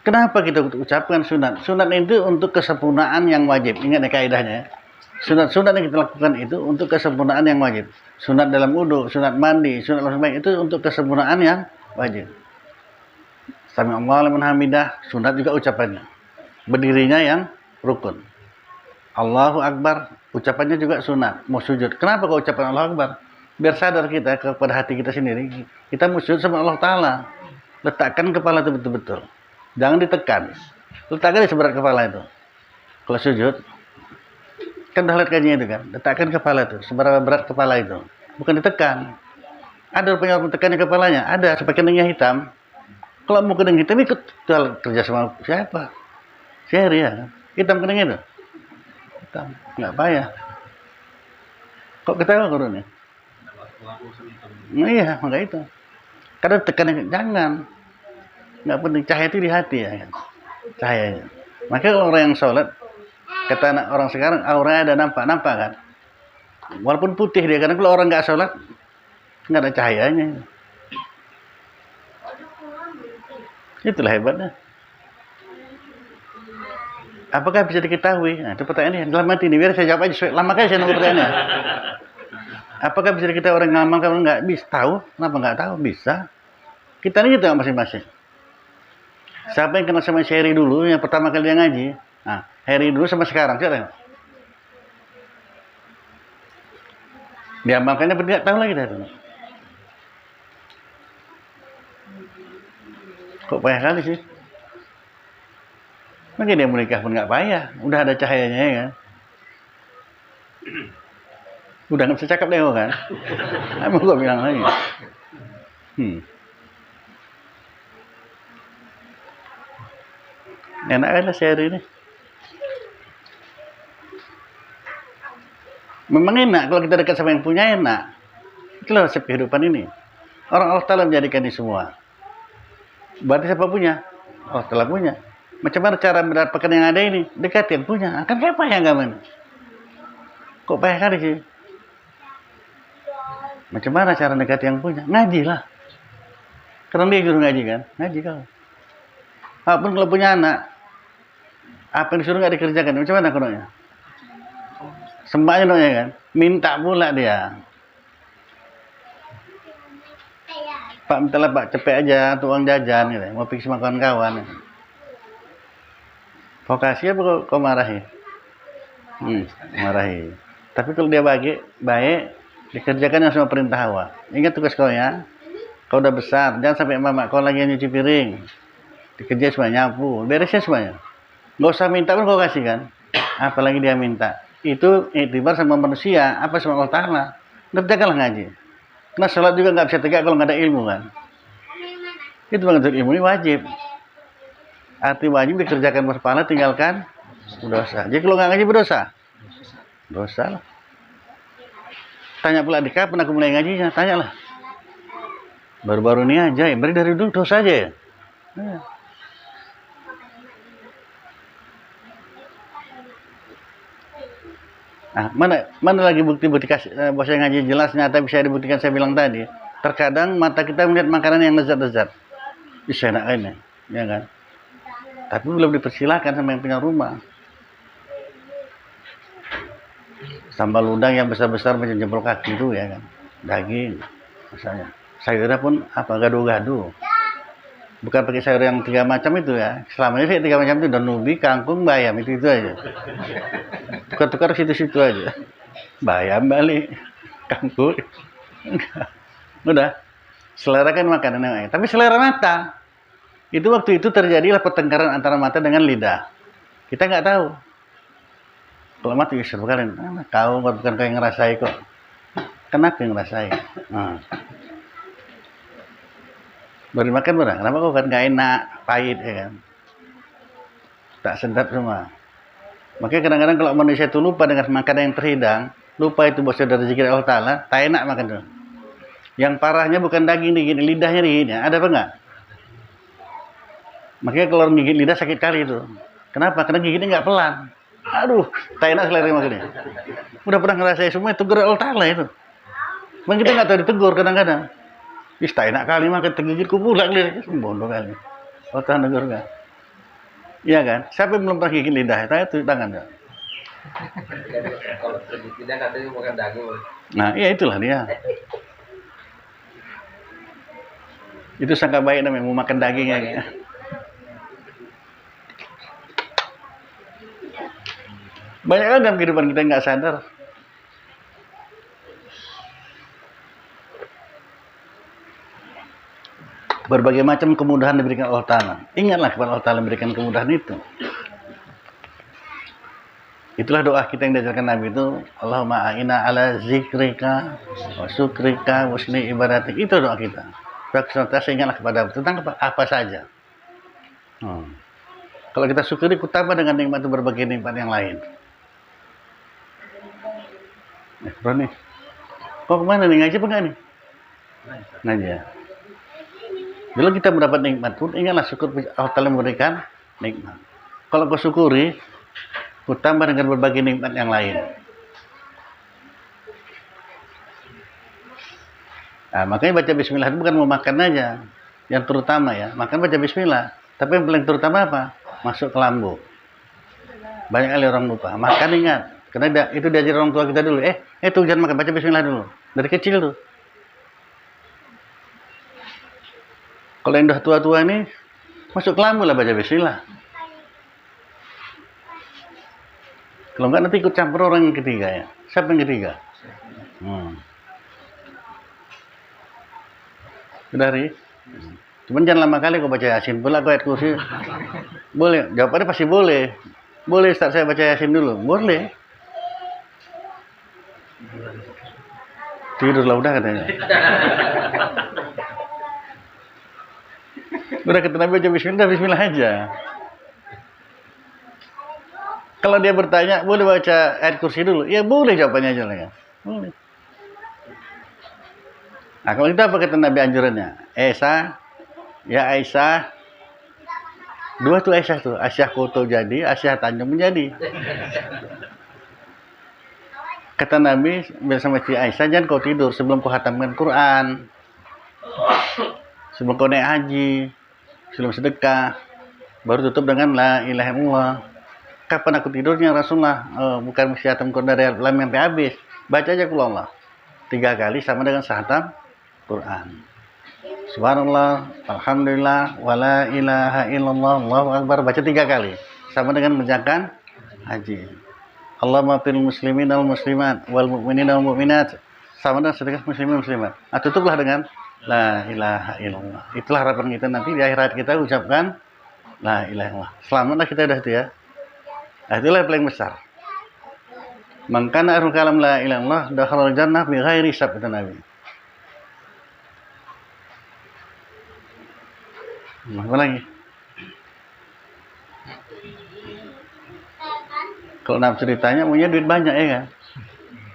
Kenapa kita ucapkan sunat? Sunat itu untuk kesempurnaan yang wajib. Ingat ya kaidahnya. Sunat-sunat yang kita lakukan itu untuk kesempurnaan yang wajib. Sunat dalam wudu, sunat mandi, sunat dalam sembahyang itu untuk kesempurnaan yang wajib. Sami Allahu liman hamidah, sunat juga ucapannya. Berdirinya yang rukun. Allahu Akbar, ucapannya juga sunat. Mau sujud. Kenapa kau ucapan Allahu Akbar? Biar sadar kita kepada hati kita sendiri. Kita mau sujud sama Allah Ta'ala. Letakkan kepala itu betul-betul. Jangan ditekan. Letakkan di seberat kepala itu. Kalau sujud, kan udah lihat kajian itu kan. Letakkan kepala itu, seberapa berat kepala itu. Bukan ditekan. Ada rupanya orang tekan di kepalanya. Ada, supaya keningnya hitam. Kalau mau kening hitam, ikut kerja sama siapa? Syahri ya kan? Hitam kening itu. Hitam, nggak payah. Kok ketawa kurunnya? Nah, iya, maka itu. Kadang tekan, jangan. Nggak penting, cahaya itu di hati ya kan? Cahayanya. Maka kalau orang yang sholat, kata anak orang sekarang, auranya ada nampak kan? Walaupun putih dia, karena kalau orang nggak sholat, nggak ada cahayanya. Itulah hebatnya. Apakah bisa diketahui? Nah, itu pertanyaannya. Dalam hati ini, biar saya jawab aja. Lama kali saya nunggu pertanyaannya. Apakah bisa diketahui orang ngamalkan? Nggak bisa. Tahu? Kenapa nggak tahu? Bisa. Kita ini gitu masing-masing. Siapa yang kenal sama Syahri dulu, yang pertama kali dia ngaji? Nah, Heri dulu sama sekarang, siapa? Diamalkannya tidak tahu lagi dah. Kok payah kali sih? Mungkin dia menikah pun nggak payah, udah ada cahayanya ya kan? Udah nggak bisa cakap deh kan? Emang gua bilang lagi. Enak kan share ini? Memang enak kalau kita dekat sama yang punya, enak. Itulah resep kehidupan ini. Orang Allah Ta'ala menjadikan ini semua. Berarti siapa punya? Allah Ta'ala punya. Macam mana cara mendapatkan yang ada ini? Dekat yang punya. Akan siapa yang agama ini? Kok payah kali sih? Macam mana cara dekat yang punya? Ngaji lah. Karena dia guru ngaji kan? Ngaji kau. Apapun kalau punya anak, apa yang disuruh nggak dikerjakan? Macam mana konoknya? Sembahnya konoknya kan? Minta pula dia. Pak, mintalah Pak, cepet aja tuh uang jajan gitu. Mau pergi sama kawan-kawan. Kau kasih apa kau marahi? Marahi. Tapi kalau dia baik, dikerjakan yang semua perintah Allah. Ingat tugas kau ya. Kau udah besar, jangan sampai mama kau lagi nyuci piring. Dikerja semuanya, nyapu, beresnya semuanya. Nggak usah minta pun kau kasih kan. Apalagi dia minta. Itu iktibar sama manusia, apa sama Allah Ta'ala. Kerjakanlah ngaji. Nah sholat juga nggak bisa tegak kalau nggak ada ilmu kan. Itu mengatur ilmu ini wajib. Arti wajib dikerjakan berpahala, tinggalkan dosa. Jadi kalau nggak ngaji berdosa, dosa lah. Tanya pula adik, kapan aku mulai ngajinya? Tanyalah. Baru-baru ini aja, ya. Beri dari dulu dosa aja ya. Nah, mana lagi bukti-bukti bahasa yang ngaji jelas nyata bisa dibuktikan saya bilang tadi. Terkadang mata kita melihat makanan yang lezat-lezat. Bisa enak ini, ya kan? Tapi belum dipersilakan sama yang punya rumah. Sambal udang yang besar-besar macam jempol kaki itu ya kan. Daging misalnya. Sayurnya pun apa gado-gado. Bukan pakai sayur yang 3 macam itu ya. Selamanya sih 3 macam itu danubi, kangkung, bayam itu aja. Tukar-tukar situ-situ aja. Bayam balik, kangkung. Udah. Selera kan makanan yang lain. Tapi selera mata. Itu waktu itu terjadilah pertengkaran antara mata dengan lidah. Kita nggak tahu. Kalau mati bisa kalian, kau bukan kau yang ngerasai kok. Kenapa yang ngerasai? Nah. Baru makan berang, kenapa kau kan nggak enak, pahit ya kan? Tak sedap semua. Makanya kadang-kadang kalau manusia itu lupa dengan makanan yang terhidang, lupa itu bosnya dari zikir Allah Ta'ala, tak enak makan tuh. Yang parahnya bukan daging digigit, lidahnya digigit. Ada apa enggak? Makanya kalau orang gigit lidah sakit kali itu. Kenapa? Karena gigitnya nggak pelan. Aduh, tak enak selera makannya. Udah pernah ngerasain semua itu gerak Allah Ta'ala itu. Bang kita nggak tahu ditegur kadang-kadang. Ih, tak enak kali makan tergigit kupulak lidah. Bodoh kali. Allah Ta'ala negur kan? Iya kan? Siapa yang belum pernah gigit lidah? Itu tangan kan? Kalau tergigit lidah katanya makan daging. Nah, iya itulah dia. Itu sangka baik namanya mau makan daging ya. Banyak kan dalam kehidupan kita nggak sadar. Berbagai macam kemudahan diberikan Allah Ta'ala. Ingatlah kepada Allah Ta'ala memberikan kemudahan itu. Itulah doa kita yang diajarkan Nabi itu. Allahumma a'ina ala zikrika wa syukrika wa husni ibadatik. Itu doa kita. Senantiasa ingatlah kepada tentang apa saja. Kalau kita syukuri, kutambah dengan nikmat itu berbagai nikmat yang lain. Bro nih, kok kemana nih, ngaji apa enggak nih? Ngaji ya. Bila kita mendapat nikmat pun, ingatlah syukur Allah Ta'ala memberikan nikmat. Kalau kau syukuri, kutambah dengan berbagai nikmat yang lain. Nah, makanya baca bismillah itu bukan mau makan aja. Yang terutama ya, makan baca bismillah. Tapi yang paling terutama apa? Masuk ke lambung. Banyak kali orang lupa. Makan ingat. Karena itu diajar orang tua kita dulu. Itu jangan makan, baca bismillah dulu. Dari kecil tuh. Kalau yang udah tua-tua ini, masuk ke lambung lah baca bismillah. Kalau enggak nanti ikut campur orang yang ketiga ya. Siapa yang ketiga? Sudah Ri? Cuman jangan lama kali kau baca Yasin pula, kau ayat kursi. Boleh? Jawabannya pasti boleh. Boleh start saya baca Yasin dulu? Boleh. Tidurlah udah katanya. Udah kata Nabi baca bismillah, bismillah aja. Kalau dia bertanya, boleh baca ayat kursi dulu? Ya boleh, jawabannya aja lah ya. Boleh. Nah kalau itu apa kata Nabi anjurannya? Ya Aisyah. 2 tuh Aisyah tuh. Aisyah Koto jadi, Aisyah Tanjung menjadi. Kata Nabi bersama si Aisyah, jangan kau tidur sebelum kau khatamkan Quran. Sebelum kau naik haji. Sebelum sedekah. Baru tutup dengan la ilaha illallah. Kapan aku tidurnya Rasulullah? Bukan mesti khatam Quran dari lam sampai habis. Baca aja kul Allah 3 kali sama dengan khatam Quran. Subhanallah, alhamdulillah, wala ilaha illallah, Allahu akbar. Baca 3 kali. Sama dengan menjalankan haji. Allahumma fil muslimin wal muslimat wal mu'minin wal mu'minat. Sama dengan sedekah muslimin muslimat. Nah, tutuplah dengan la ilaha illallah. Itulah harapan kita nanti di akhirat kita ucapkan la ilaha illallah. Selamatlah kita dah itu ya. Nah, itulah yang paling besar. Man kana akhir kalam la ilaha illallah dakhala jannah bi ghairi hisab, kata Nabi. Apa lagi? Kalau nafsu ditanya, maunya duit banyak ya kan?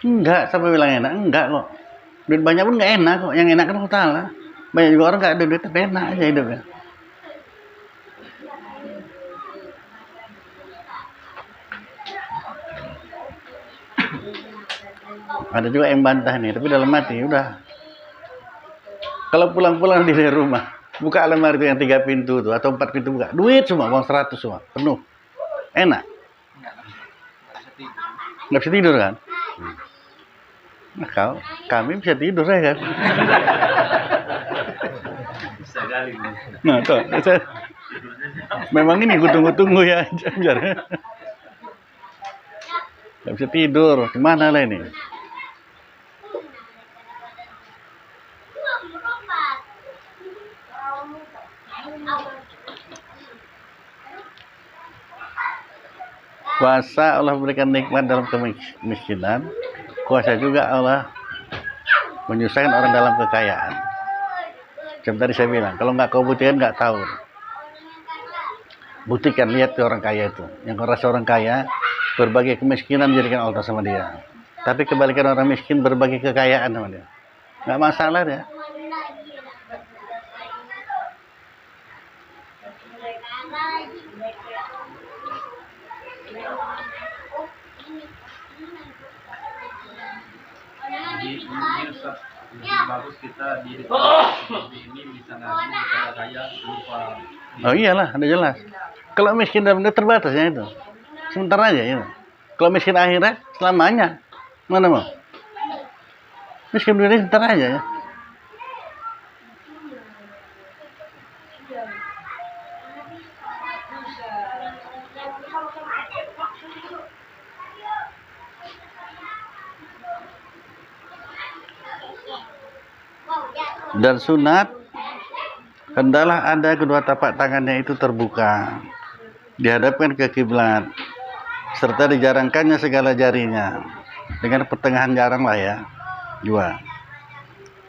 Enggak, sampai bilang enak. Enggak kok. Duit banyak pun enggak enak kok. Yang enak kan Allah Ta'ala. Banyak juga orang enggak ada duit, tapi enak aja hidupnya. Ada juga yang bantah nih, tapi dalam hati udah. Kalau pulang-pulang di rumah, buka lemari itu yang 3 pintu tuh atau 4 pintu buka, duit semua, uang 100 semua, penuh. Enak. Nggak bisa tidur kan? Nah, kami bisa tidur ya kan? Bisa kali nih. Nah, tuh, memang ini gue tunggu-tunggu ya, Jar. Nggak bisa tidur, gimana lah ini? Kuasa Allah berikan nikmat dalam kemiskinan, kuasa juga Allah menyusahkan orang dalam kekayaan. Seperti tadi saya bilang, kalau nggak kau buktikan nggak tahu. Buktikan, lihat tuh orang kaya itu. Yang kau rasa orang kaya, berbagai kemiskinan menjadikan Allah sama dia. Tapi kebalikan orang miskin, berbagi kekayaan sama dia. Nggak masalah dia. Jadi ini Ustaz, lebih bagus kita ini bisa ngaji, bisa kaya, lupa. Oh iyalah, ada jelas. Kalau miskin dalam dunia terbatas ya itu. Sebentar aja itu. Kalau miskin akhirat selamanya. Mana mau? Miskin dunia sebentar aja ya. Dan sunat, hendaklah ada kedua tapak tangannya itu terbuka, dihadapkan ke kiblat, serta dijarangkannya segala jarinya, dengan pertengahan jarang lah ya, dua.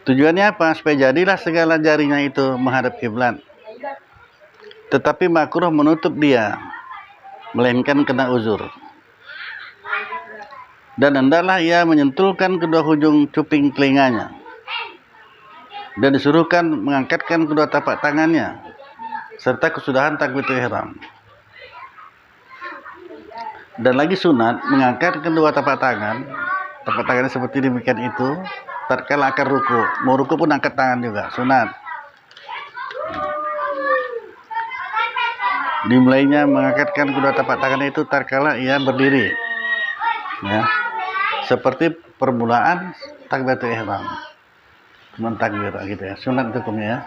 Tujuannya apa? Supaya jadilah segala jarinya itu menghadap kiblat. Tetapi makruh menutup dia, melainkan kena uzur. Dan hendaklah ia menyentulkan kedua ujung cuping telinganya, dan disuruhkan mengangkatkan kedua tapak tangannya serta kesudahan takbiratul ihram. Dan lagi sunat mengangkat kedua tapak tangannya seperti demikian itu tatkala akan ruku. Mau ruku pun angkat tangan juga, sunat. Dimulainya mengangkatkan kedua tapak tangannya itu tatkala ia berdiri, ya, seperti permulaan takbiratul ihram. Mentakbir gitu ya, sunat hukumnya ya.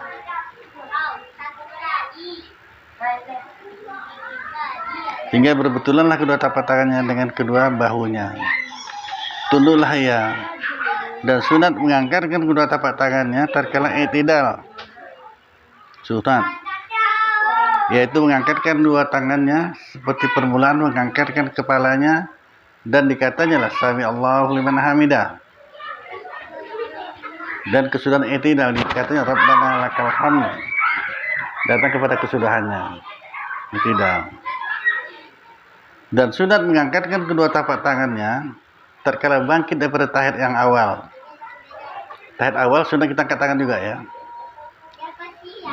Hingga berbetulanlah kedua tapak tangannya dengan kedua bahunya. Tunduklah ia. Dan sunat mengangkatkan kedua tapak tangannya tatkala i'tidal. Sunat, yaitu mengangkatkan dua tangannya seperti permulaan mengangkatkan kepalanya, dan dikatanya lah sami Allahu liman hamidah. Dan kesudahan i'tidal dikatanya Rabbana lakal hamd, datang kepada kesudahannya i'tidal. Dan sunat mengangkatkan kedua tapak tangannya tatkala bangkit daripada tahiyat yang awal. Tahiyat awal sunat kita angkat tangan juga ya.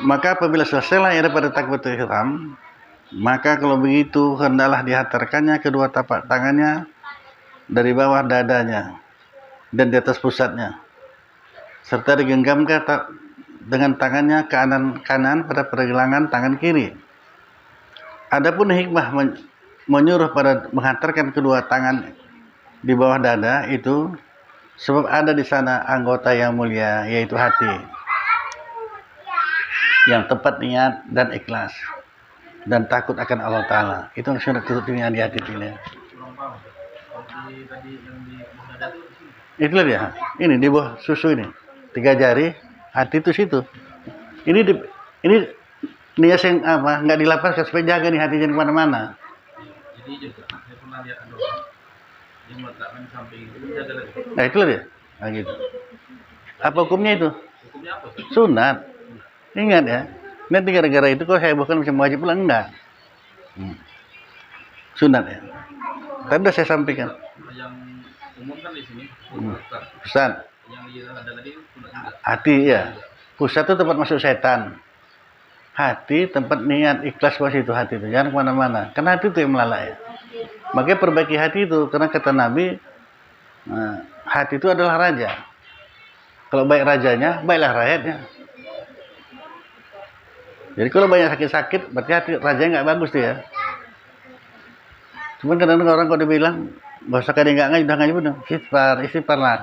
Maka apabila selesailah daripada takbiratul ihram, maka kalau begitu hendaklah dihantarkannya kedua tapak tangannya dari bawah dadanya dan di atas pusatnya, serta digenggamkan dengan tangannya ke kanan pada pergelangan tangan kiri. Adapun hikmah menyuruh pada menghantarkan kedua tangan di bawah dada itu sebab ada di sana anggota yang mulia, yaitu hati, yang tepat niat dan ikhlas dan takut akan Allah Ta'ala. Itu sunat tutupnya di hati ini. Tadi yang di dada itu Itulah dia. Ini di bawah susu ini. 3 jari, hati itu situ. Ini niat yang apa? Nggak dilapaskan supaya jaga nih hati jangan kemana-mana. jadi juga saya pernah lihat ada orang dia meletakkan di samping itu jaga lagi. Nah itulah dia. Nah gitu. Apa hukumnya itu? Hukumnya apa sih? Sunat. Ingat ya. Nanti gara-gara itu kok saya bukan bisa wajib pulang, enggak. Sunat ya. Tapi udah saya sampaikan. Yang umum kan di sini Ustaz, yang ada tadi sunat juga. hati ya. Pusat itu tempat masuk setan. Hati tempat niat ikhlas was itu hati itu. Jangan kemana-mana. Karena hati itu yang melalai ya. Makanya perbaiki hati itu. Karena kata Nabi, hati itu adalah raja. Kalau baik rajanya, baiklah rakyatnya. Jadi kalau banyak sakit-sakit, berarti hati rajanya nggak bagus tuh ya. Cuman kadang-kadang orang kalau dibilang, gak usah kadang nggak ngaji, udah ngaji bener, istighfar lah.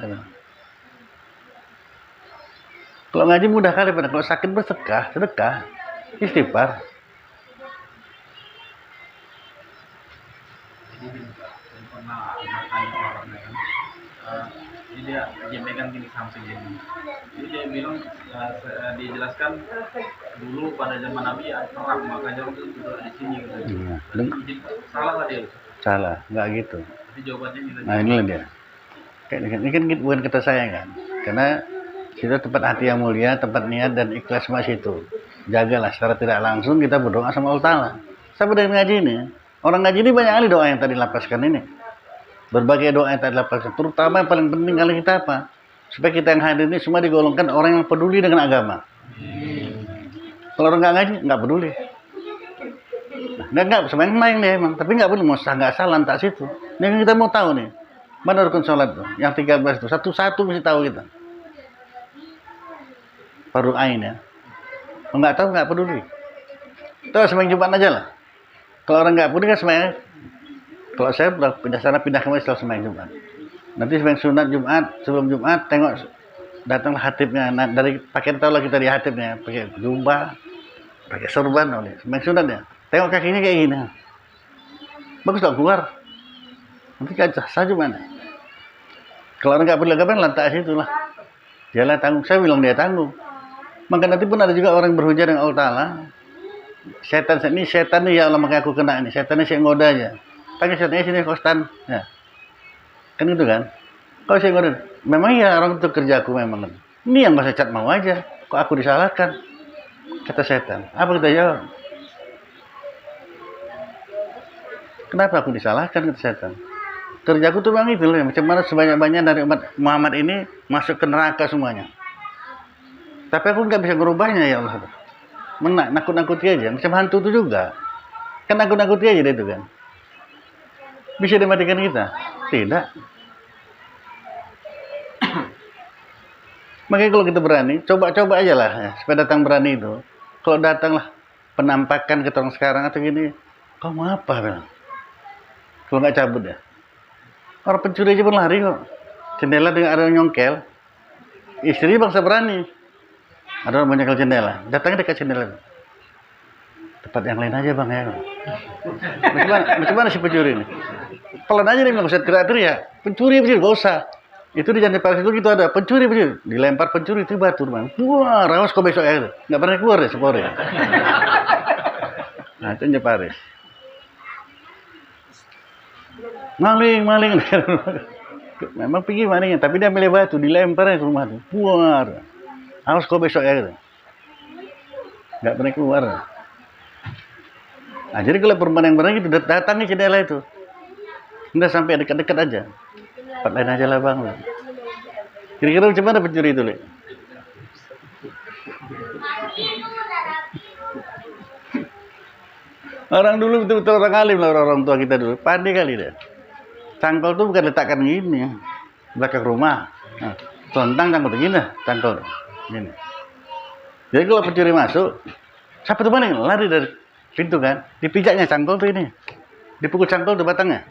Kalau ngaji mudah kali, kalau sakit sedekah, istighfar. Jadi saya pernah tanya orang kan, jadi dia megang gini Samsung gini. Jadi dia bilang, dia jelaskan dulu pada zaman Nabi ada perang, makanya orang itu duduk di sini gitu. Iya. Jadi salah nggak dia? Salah, nggak gitu. Tapi jawabannya gitu. Nah inilah dia. Ini kan bukan kata saya kan, karena situ tempat hati yang mulia, tempat niat dan ikhlas mas itu. Jagalah secara tidak langsung kita berdoa sama Allah Ta'ala. Sama dengan ngaji ini, orang ngaji ini banyak kali doa yang tadi lapaskan ini. Berbagai doa yang tadi lapaskan, terutama yang paling penting kali kita apa? Supaya kita yang hadir ini semua digolongkan orang yang peduli dengan agama. Kalau orang nggak ngaji, nggak peduli. Nah, nggak sebenarnya main deh emang, tapi nggak boleh mau nggak salah tak situ. Ini yang kita mau tahu nih, mana rukun sholat tuh, yang 13 itu satu-satu mesti tahu kita. Fardu ain ya. Kalau nggak tahu nggak peduli. Terus sembahyang Jumat aja lah. Kalau orang nggak peduli kan sembahyang. Kalau saya pindah sana pindah kemari setelah sembahyang Jumat. Nanti sembahyang sunat Jumat, sebelum Jumat tengok datanglah hatibnya. Nah, dari pakaian tahu lah kita di hatibnya, pakai jubah, pakai sorban oleh sembahyang sunat ya. Tengok kakinya kayak gini. Bagus tak keluar. Nanti kacau saja mana. Kalau orang nggak peduli agama lantas itulah. Dialah tanggung. Saya bilang dia tanggung. Maka nanti pun ada juga orang berhujah dengan Allah Ta'ala. Setan ini ya Allah makanya aku kena ini. Setan ini saya ngoda aja. Tanya setannya sini kostan. Ya. Kan gitu kan. Kalau saya ngoda. Memang ya orang itu kerjaku memang. Ini yang bahasa cat mau aja. Kok aku disalahkan? Kata setan. Apa kita jawab? Kenapa aku disalahkan? Kata setan. Kerjaku tuh memang itu loh. Macam mana sebanyak-banyak dari umat Muhammad ini masuk ke neraka semuanya. Tapi aku nggak bisa merubahnya ya Allah. Nakut-nakuti aja. Macam hantu itu juga. Kan nakut-nakuti aja deh itu kan. Bisa dimatikan kita? Tidak. Makanya kalau kita berani, coba-coba aja lah. Ya, supaya datang berani itu. Kalau datanglah penampakan ke orang sekarang atau gini. Kau mau apa? Bilang? Kalau nggak cabut ya. Orang pencuri aja pun lari kok. Jendela dengan ada yang nyongkel. Istri bangsa berani. Ada orang banyak jendela. Datangnya dekat jendela. Tempat yang lain aja bang ya. Macam mana si pencuri ini? Pelan aja dia bilang, usah teriak-teriak. Pencuri, gak usah. Itu di Jantai Paris itu gitu ada. Pencuri. Dilempar pencuri itu batu bang. Wah, rawas kok besok ya. Nggak pernah keluar deh sepore. Nah itu Jantai Paris. Maling. Memang pergi malingnya. Tapi dia ambil batu. Dilemparnya ke rumah itu. Keluar. Harus kau besok ya gitu. Nggak pernah keluar. Nah jadi kalau perempuan yang berani gitu datang ke jendela itu. Udah sampai dekat-dekat aja. Tempat lain aja lah bang. Kira-kira macam mana pencuri itu? Orang dulu betul-betul orang alim lah orang tua kita dulu. Pandai kali deh. Cangkol tuh bukan letakkan gini. Belakang rumah. Nah, telentang cangkol tuh gini. Cangkol. Gini. Jadi kalau pencuri masuk, siapa tuh maling? Lari dari pintu kan, dipijaknya cangkol tuh ini, dipukul cangkol tuh batangnya.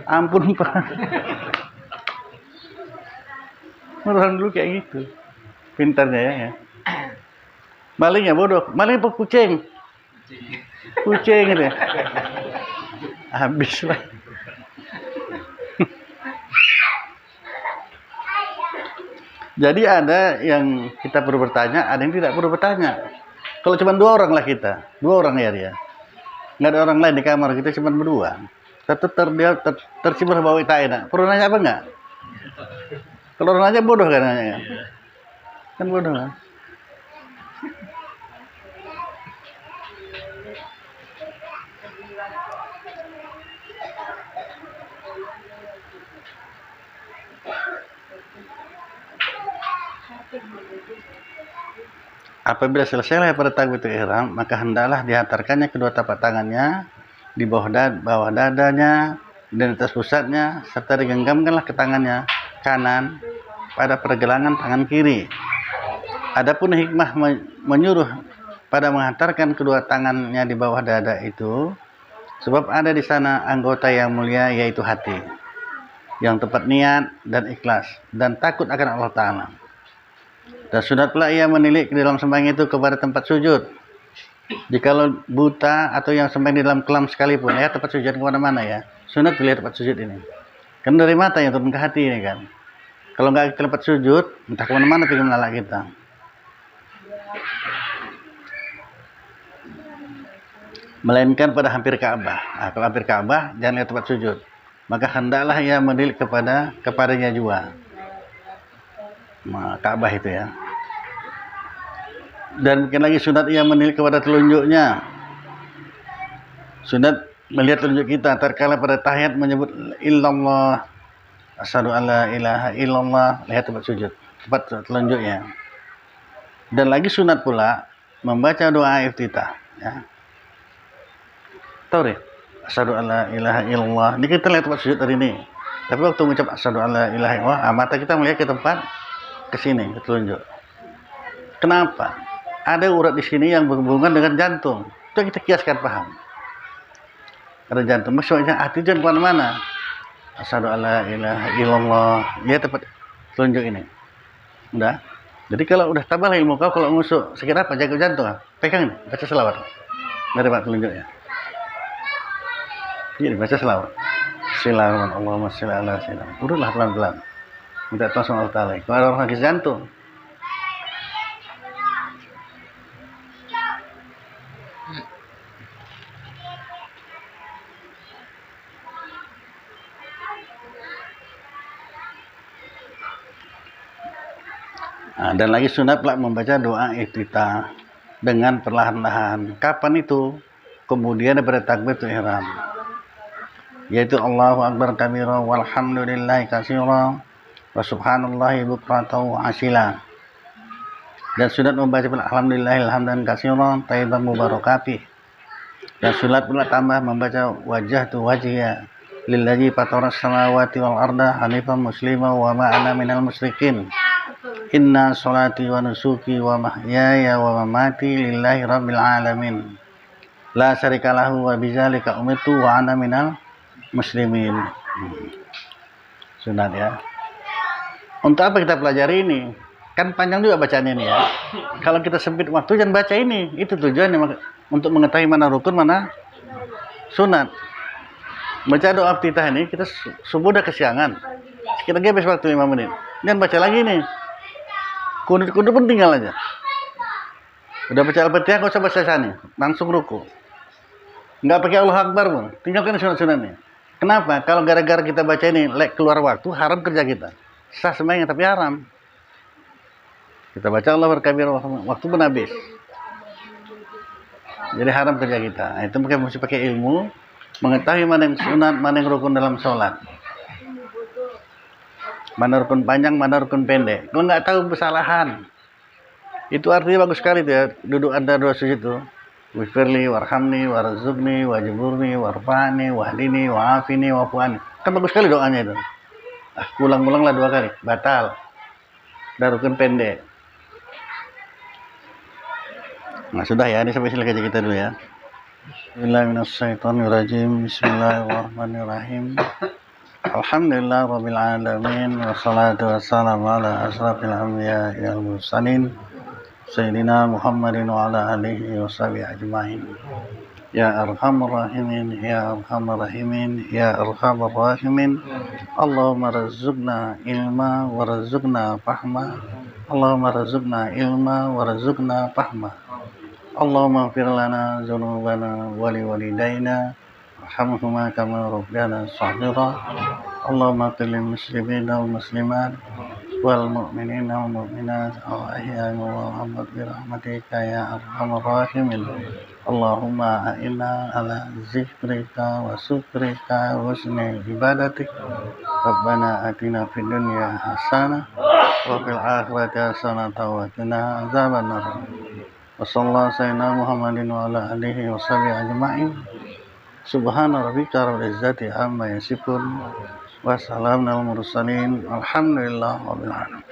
Ampun pak. Orang dulu kayak gitu, pintarnya ya. Malingnya bodoh, maling apa kucing? Kucing gitu ya. Habis lah. Jadi ada yang kita perlu bertanya, ada yang tidak perlu bertanya. Kalau cuma 2 orang lah kita, 2 orang ya dia. Nggak ada orang lain di kamar kita, cuma berdua. Tetap tercibur bawa itaina. Perlu nanya apa enggak? Kalau orang nanya bodoh kan nanya. Kan bodoh kan? Apabila selesai pada takbiratul ihram, maka hendaklah dihantarkannya kedua tapak tangannya di bawah dadanya dan atas pusatnya, serta digenggamkanlah ke tangannya kanan pada pergelangan tangan kiri. Adapun hikmah menyuruh pada menghantarkan kedua tangannya di bawah dada itu, sebab ada di sana anggota yang mulia, yaitu hati, yang tepat niat dan ikhlas dan takut akan Allah Ta'ala. Dan sunat pula ia menilik di dalam sembahyang itu kepada tempat sujud. Jikalau buta atau yang sembahyang di dalam kelam sekalipun, ya tempat sujud kemana-mana ya. Sunat dilihat tempat sujud ini. Kan dari mata yang turun ke hati ini kan. Kalau nggak ke tempat sujud, entah kemana-mana pergi menolak kita. Melainkan pada hampir Ka'bah. Nah, kalau hampir Ka'bah jangan ke tempat sujud. Maka hendaklah ia menilik kepadanya juga. Ka'bah itu ya. Dan mungkin lagi sunat ia menilik kepada telunjuknya. Sunat melihat telunjuk kita terkala pada tahiyat menyebut illallah, asyhadu alla ilaha illallah, lihat tempat sujud, tempat telunjuknya. Dan lagi sunat pula membaca doa iftitah ya. Tahu deh, asyhadu alla ilaha illallah. Ini kita lihat tempat sujud hari ini. Tapi waktu mengucap asyhadu alla ilaha illallah, mata kita melihat ke tempat ke sini, ke telunjuk. Kenapa? Ada urat di sini yang berhubungan dengan jantung. Itu kita kiaskan paham. Ada jantung, maksudnya hati jangan kemana-mana. Asyhadu alla ilaha illallah. Lihat tempat telunjuk ini. Udah. Jadi kalau udah tabah ilmu kau, kalau ngusuk sakit apa, jaga jantung, pegang ini, baca selawat dari tempat telunjuknya. Jadi baca selawat. Bismillahirrahmanirrahim. Allahumma sholli ala sayyidina. Urutlah pelan-pelan. Minta tolong sama Allah Ta'ala. Kalau ada orang sakit jantung, dan lagi sunat pula membaca doa iftitah dengan perlahan-lahan. Kapan itu? Kemudian daripada takbiratul ihram, yaitu Allahu Akbar kabira walhamdulillahi katsira wa subhanallahi bukratan wa asila. Dan sunat membaca alhamdulillahil hamdan katsiran thayyiban mubarakatuh. Dan sunat pula tambah membaca wajjahtu wajhiya lillazi fatara samawati wal arda hanifan muslima wa ma ana minal musyrikin. Inna sholati wa nusuki wa mahyaya wa mamati lillahi rabbil alamin. La syarikalahu wa bidzalika umirtu wa ana minal muslimin. Sunat ya. Untuk apa kita pelajari ini? Kan panjang juga bacaannya ini ya. Kalau kita sempit waktu jangan baca ini. Itu tujuannya untuk mengetahui mana rukun, mana sunat. Baca doa iftitah ini kita subuh udah kesiangan. Kita habis waktu 5 menit. Jangan baca lagi nih. Kunut-kunut pun tinggal aja. Udah baca Al-Fatihah kau coba sesani, langsung ruku. Enggak pakai Allah Akbar pun, tinggalkan sunat-sunatnya. Kenapa? Kalau gara-gara kita baca ini keluar waktu, haram kerja kita. Sah sembahyang tapi haram. Kita baca Allah berkabir, waktu pun habis. Jadi haram kerja kita. Nah, itu mesti pakai ilmu, mengetahui mana yang sunat, mana yang rukun dalam sholat. Mana rukun panjang, mana rukun pendek. Kalau nggak tahu kesalahan, itu artinya bagus sekali tuh ya. Duduk antara dua sujud itu. Wifirli, warhamni, warzuqni, wajiburni, warfa'ni, wahdini, wa'afini, wa'fu'ani. Kan bagus sekali doanya itu. Ulang-ulanglah 2 kali. Batal. Dan rukun pendek. Nah sudah ya, ini sampai sini kerja kita dulu ya. Bismillahirrahmanirrahim. Bismillahirrahmanirrahim. Alhamdulillah rabbil alamin wassalatu wassalamu ala asrafil anbiya wal mursalin sayyidina Muhammadin wa ala alihi washabihi ajmain. Ya arhamar rahimin, ya arhamar rahimin, ya arhamar rahimin. Allahumma razuqna ilma wa razuqna fahma. Allahumma razuqna ilma wa razuqna fahma. Allahumma ighfir lana dzunubana wa liwalidayna warhamhuma kama rabbayana shaghira. Allahumma qil lil muslimina wal muslimat wal mu'minina wal mu'minat al ahya'i wal amwat bi rahmatika ya arhamar rahimin. Allahumma a'inna ala zikrika wa syukrika wa husni ibadatik. Rabbana atina fid dunya hasanah wa fil akhirati hasanah wa qina adzabannar. Wa sallallahu sayyidina Muhammadin wa ala alihi wa sahbihi ajma'in. Subhana rabbika rabbil izzati amma yasifun. Wassalamu alal mursalin. Alhamdulillah rabbil alamin.